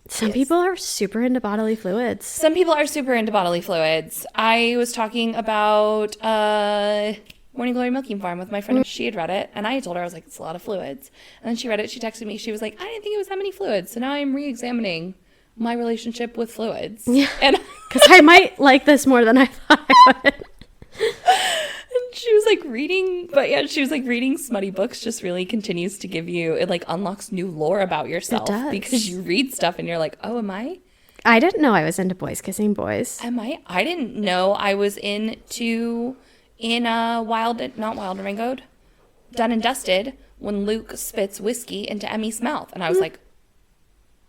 Speaker 2: Some people are super into bodily fluids.
Speaker 1: Some people are super into bodily fluids. I was talking about Morning Glory Milking Farm with my friend. She had read it, and I had told her, I was like, it's a lot of fluids. And then she read it, she texted me, she was like, I didn't think it was that many fluids. So now I'm re-examining my relationship with fluids.
Speaker 2: Yeah. And because I might like this more than I thought I would.
Speaker 1: And she was like reading smutty books just really continues to give you, it like unlocks new lore about yourself.
Speaker 2: It does.
Speaker 1: Because you read stuff and you're like, oh, am I?
Speaker 2: I didn't know I was into boys kissing boys.
Speaker 1: Am I? I didn't know I was not Wild and Rangoed, Done and Dusted, when Luke spits whiskey into Emmy's mouth. And I was like,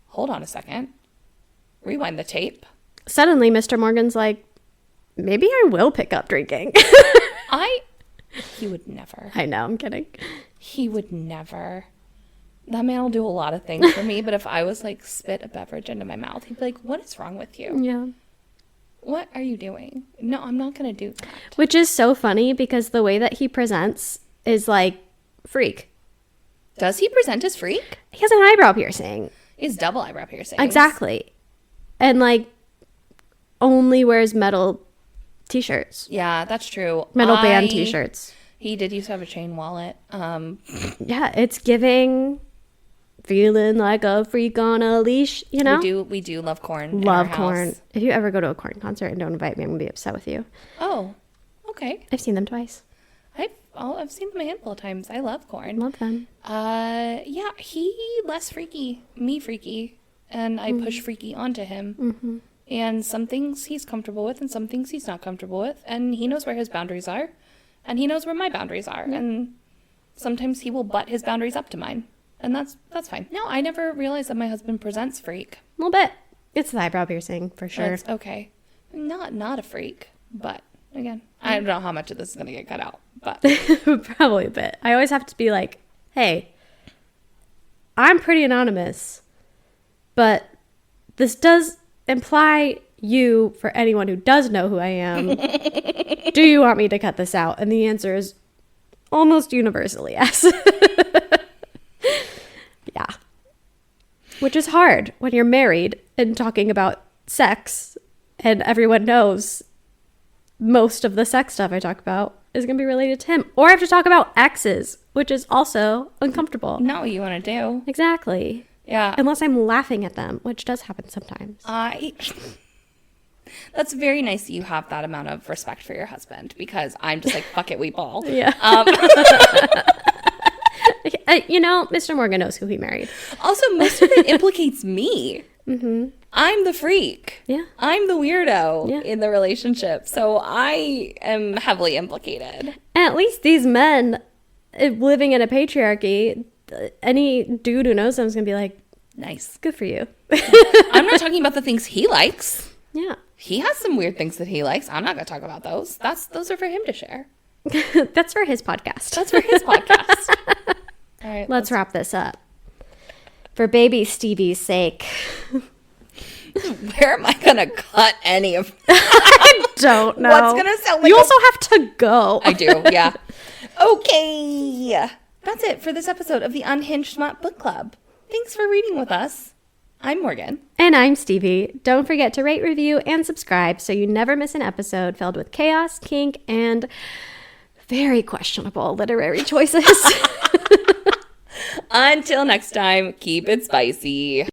Speaker 1: hold on a second. Rewind the tape.
Speaker 2: Suddenly, Mr. Morgan's like, maybe I will pick up drinking.
Speaker 1: He would never.
Speaker 2: I know, I'm kidding.
Speaker 1: He would never. That man will do a lot of things for me, but if I was like spit a beverage into my mouth, he'd be like, what is wrong with you?
Speaker 2: Yeah.
Speaker 1: What are you doing? No, I'm not going to do that.
Speaker 2: Which is so funny because the way that he presents is like freak.
Speaker 1: Does he present as freak?
Speaker 2: He has an eyebrow piercing.
Speaker 1: He has double eyebrow piercing.
Speaker 2: Exactly. And like only wears metal t-shirts.
Speaker 1: Yeah, that's true.
Speaker 2: Metal band t-shirts.
Speaker 1: He did used to have a chain wallet.
Speaker 2: Yeah, it's giving feeling like a freak on a leash, you know?
Speaker 1: We do love Korn.
Speaker 2: Love Korn. If you ever go to a Korn concert and don't invite me, I'm going to be upset with you.
Speaker 1: Oh, okay.
Speaker 2: I've seen them twice.
Speaker 1: I've seen them a handful of times. I love Korn.
Speaker 2: Love them.
Speaker 1: Yeah, he less freaky, me freaky, and I push freaky onto him. Mm-hmm. And some things he's comfortable with and some things he's not comfortable with. And he knows where his boundaries are. And he knows where my boundaries are. Mm-hmm. And sometimes he will butt his boundaries up to mine. And that's fine. No, I never realized that my husband presents freak.
Speaker 2: A little bit. It's the eyebrow piercing, for sure.
Speaker 1: That's okay. Not a freak. But, again, I don't know how much of this is going to get cut out. But
Speaker 2: probably a bit. I always have to be like, hey, I'm pretty anonymous. But this does imply you, for anyone who does know who I am, do you want me to cut this out? And the answer is almost universally yes. Yeah. Which is hard when you're married and talking about sex and everyone knows most of the sex stuff I talk about is going to be related to him. Or I have to talk about exes, which is also uncomfortable.
Speaker 1: Not what you want to do.
Speaker 2: Exactly.
Speaker 1: Yeah.
Speaker 2: Unless I'm laughing at them, which does happen sometimes.
Speaker 1: That's very nice that you have that amount of respect for your husband because I'm just like, fuck it, we ball.
Speaker 2: Yeah. You know, Mr. Morgan knows who he married.
Speaker 1: Also, most of it implicates me.
Speaker 2: Mm-hmm.
Speaker 1: I'm the freak.
Speaker 2: Yeah.
Speaker 1: I'm the weirdo in the relationship. So I am heavily implicated.
Speaker 2: And at least these men living in a patriarchy, any dude who knows them is going to be like,
Speaker 1: nice.
Speaker 2: Good for you.
Speaker 1: I'm not talking about the things he likes.
Speaker 2: Yeah.
Speaker 1: He has some weird things that he likes. I'm not going to talk about those. Those are for him to share.
Speaker 2: That's for his podcast.
Speaker 1: That's for his podcast. All right.
Speaker 2: Let's wrap this up. For baby Stevie's sake.
Speaker 1: Where am I going to cut any of
Speaker 2: I don't know.
Speaker 1: What's going to sound like
Speaker 2: you also have to go.
Speaker 1: I do, yeah. Okay. That's it for this episode of the Unhinged Smut Book Club. Thanks for reading with us. I'm Morgan.
Speaker 2: And I'm Stevie. Don't forget to rate, review, and subscribe so you never miss an episode filled with chaos, kink, and very questionable literary choices.
Speaker 1: Until next time, keep it spicy.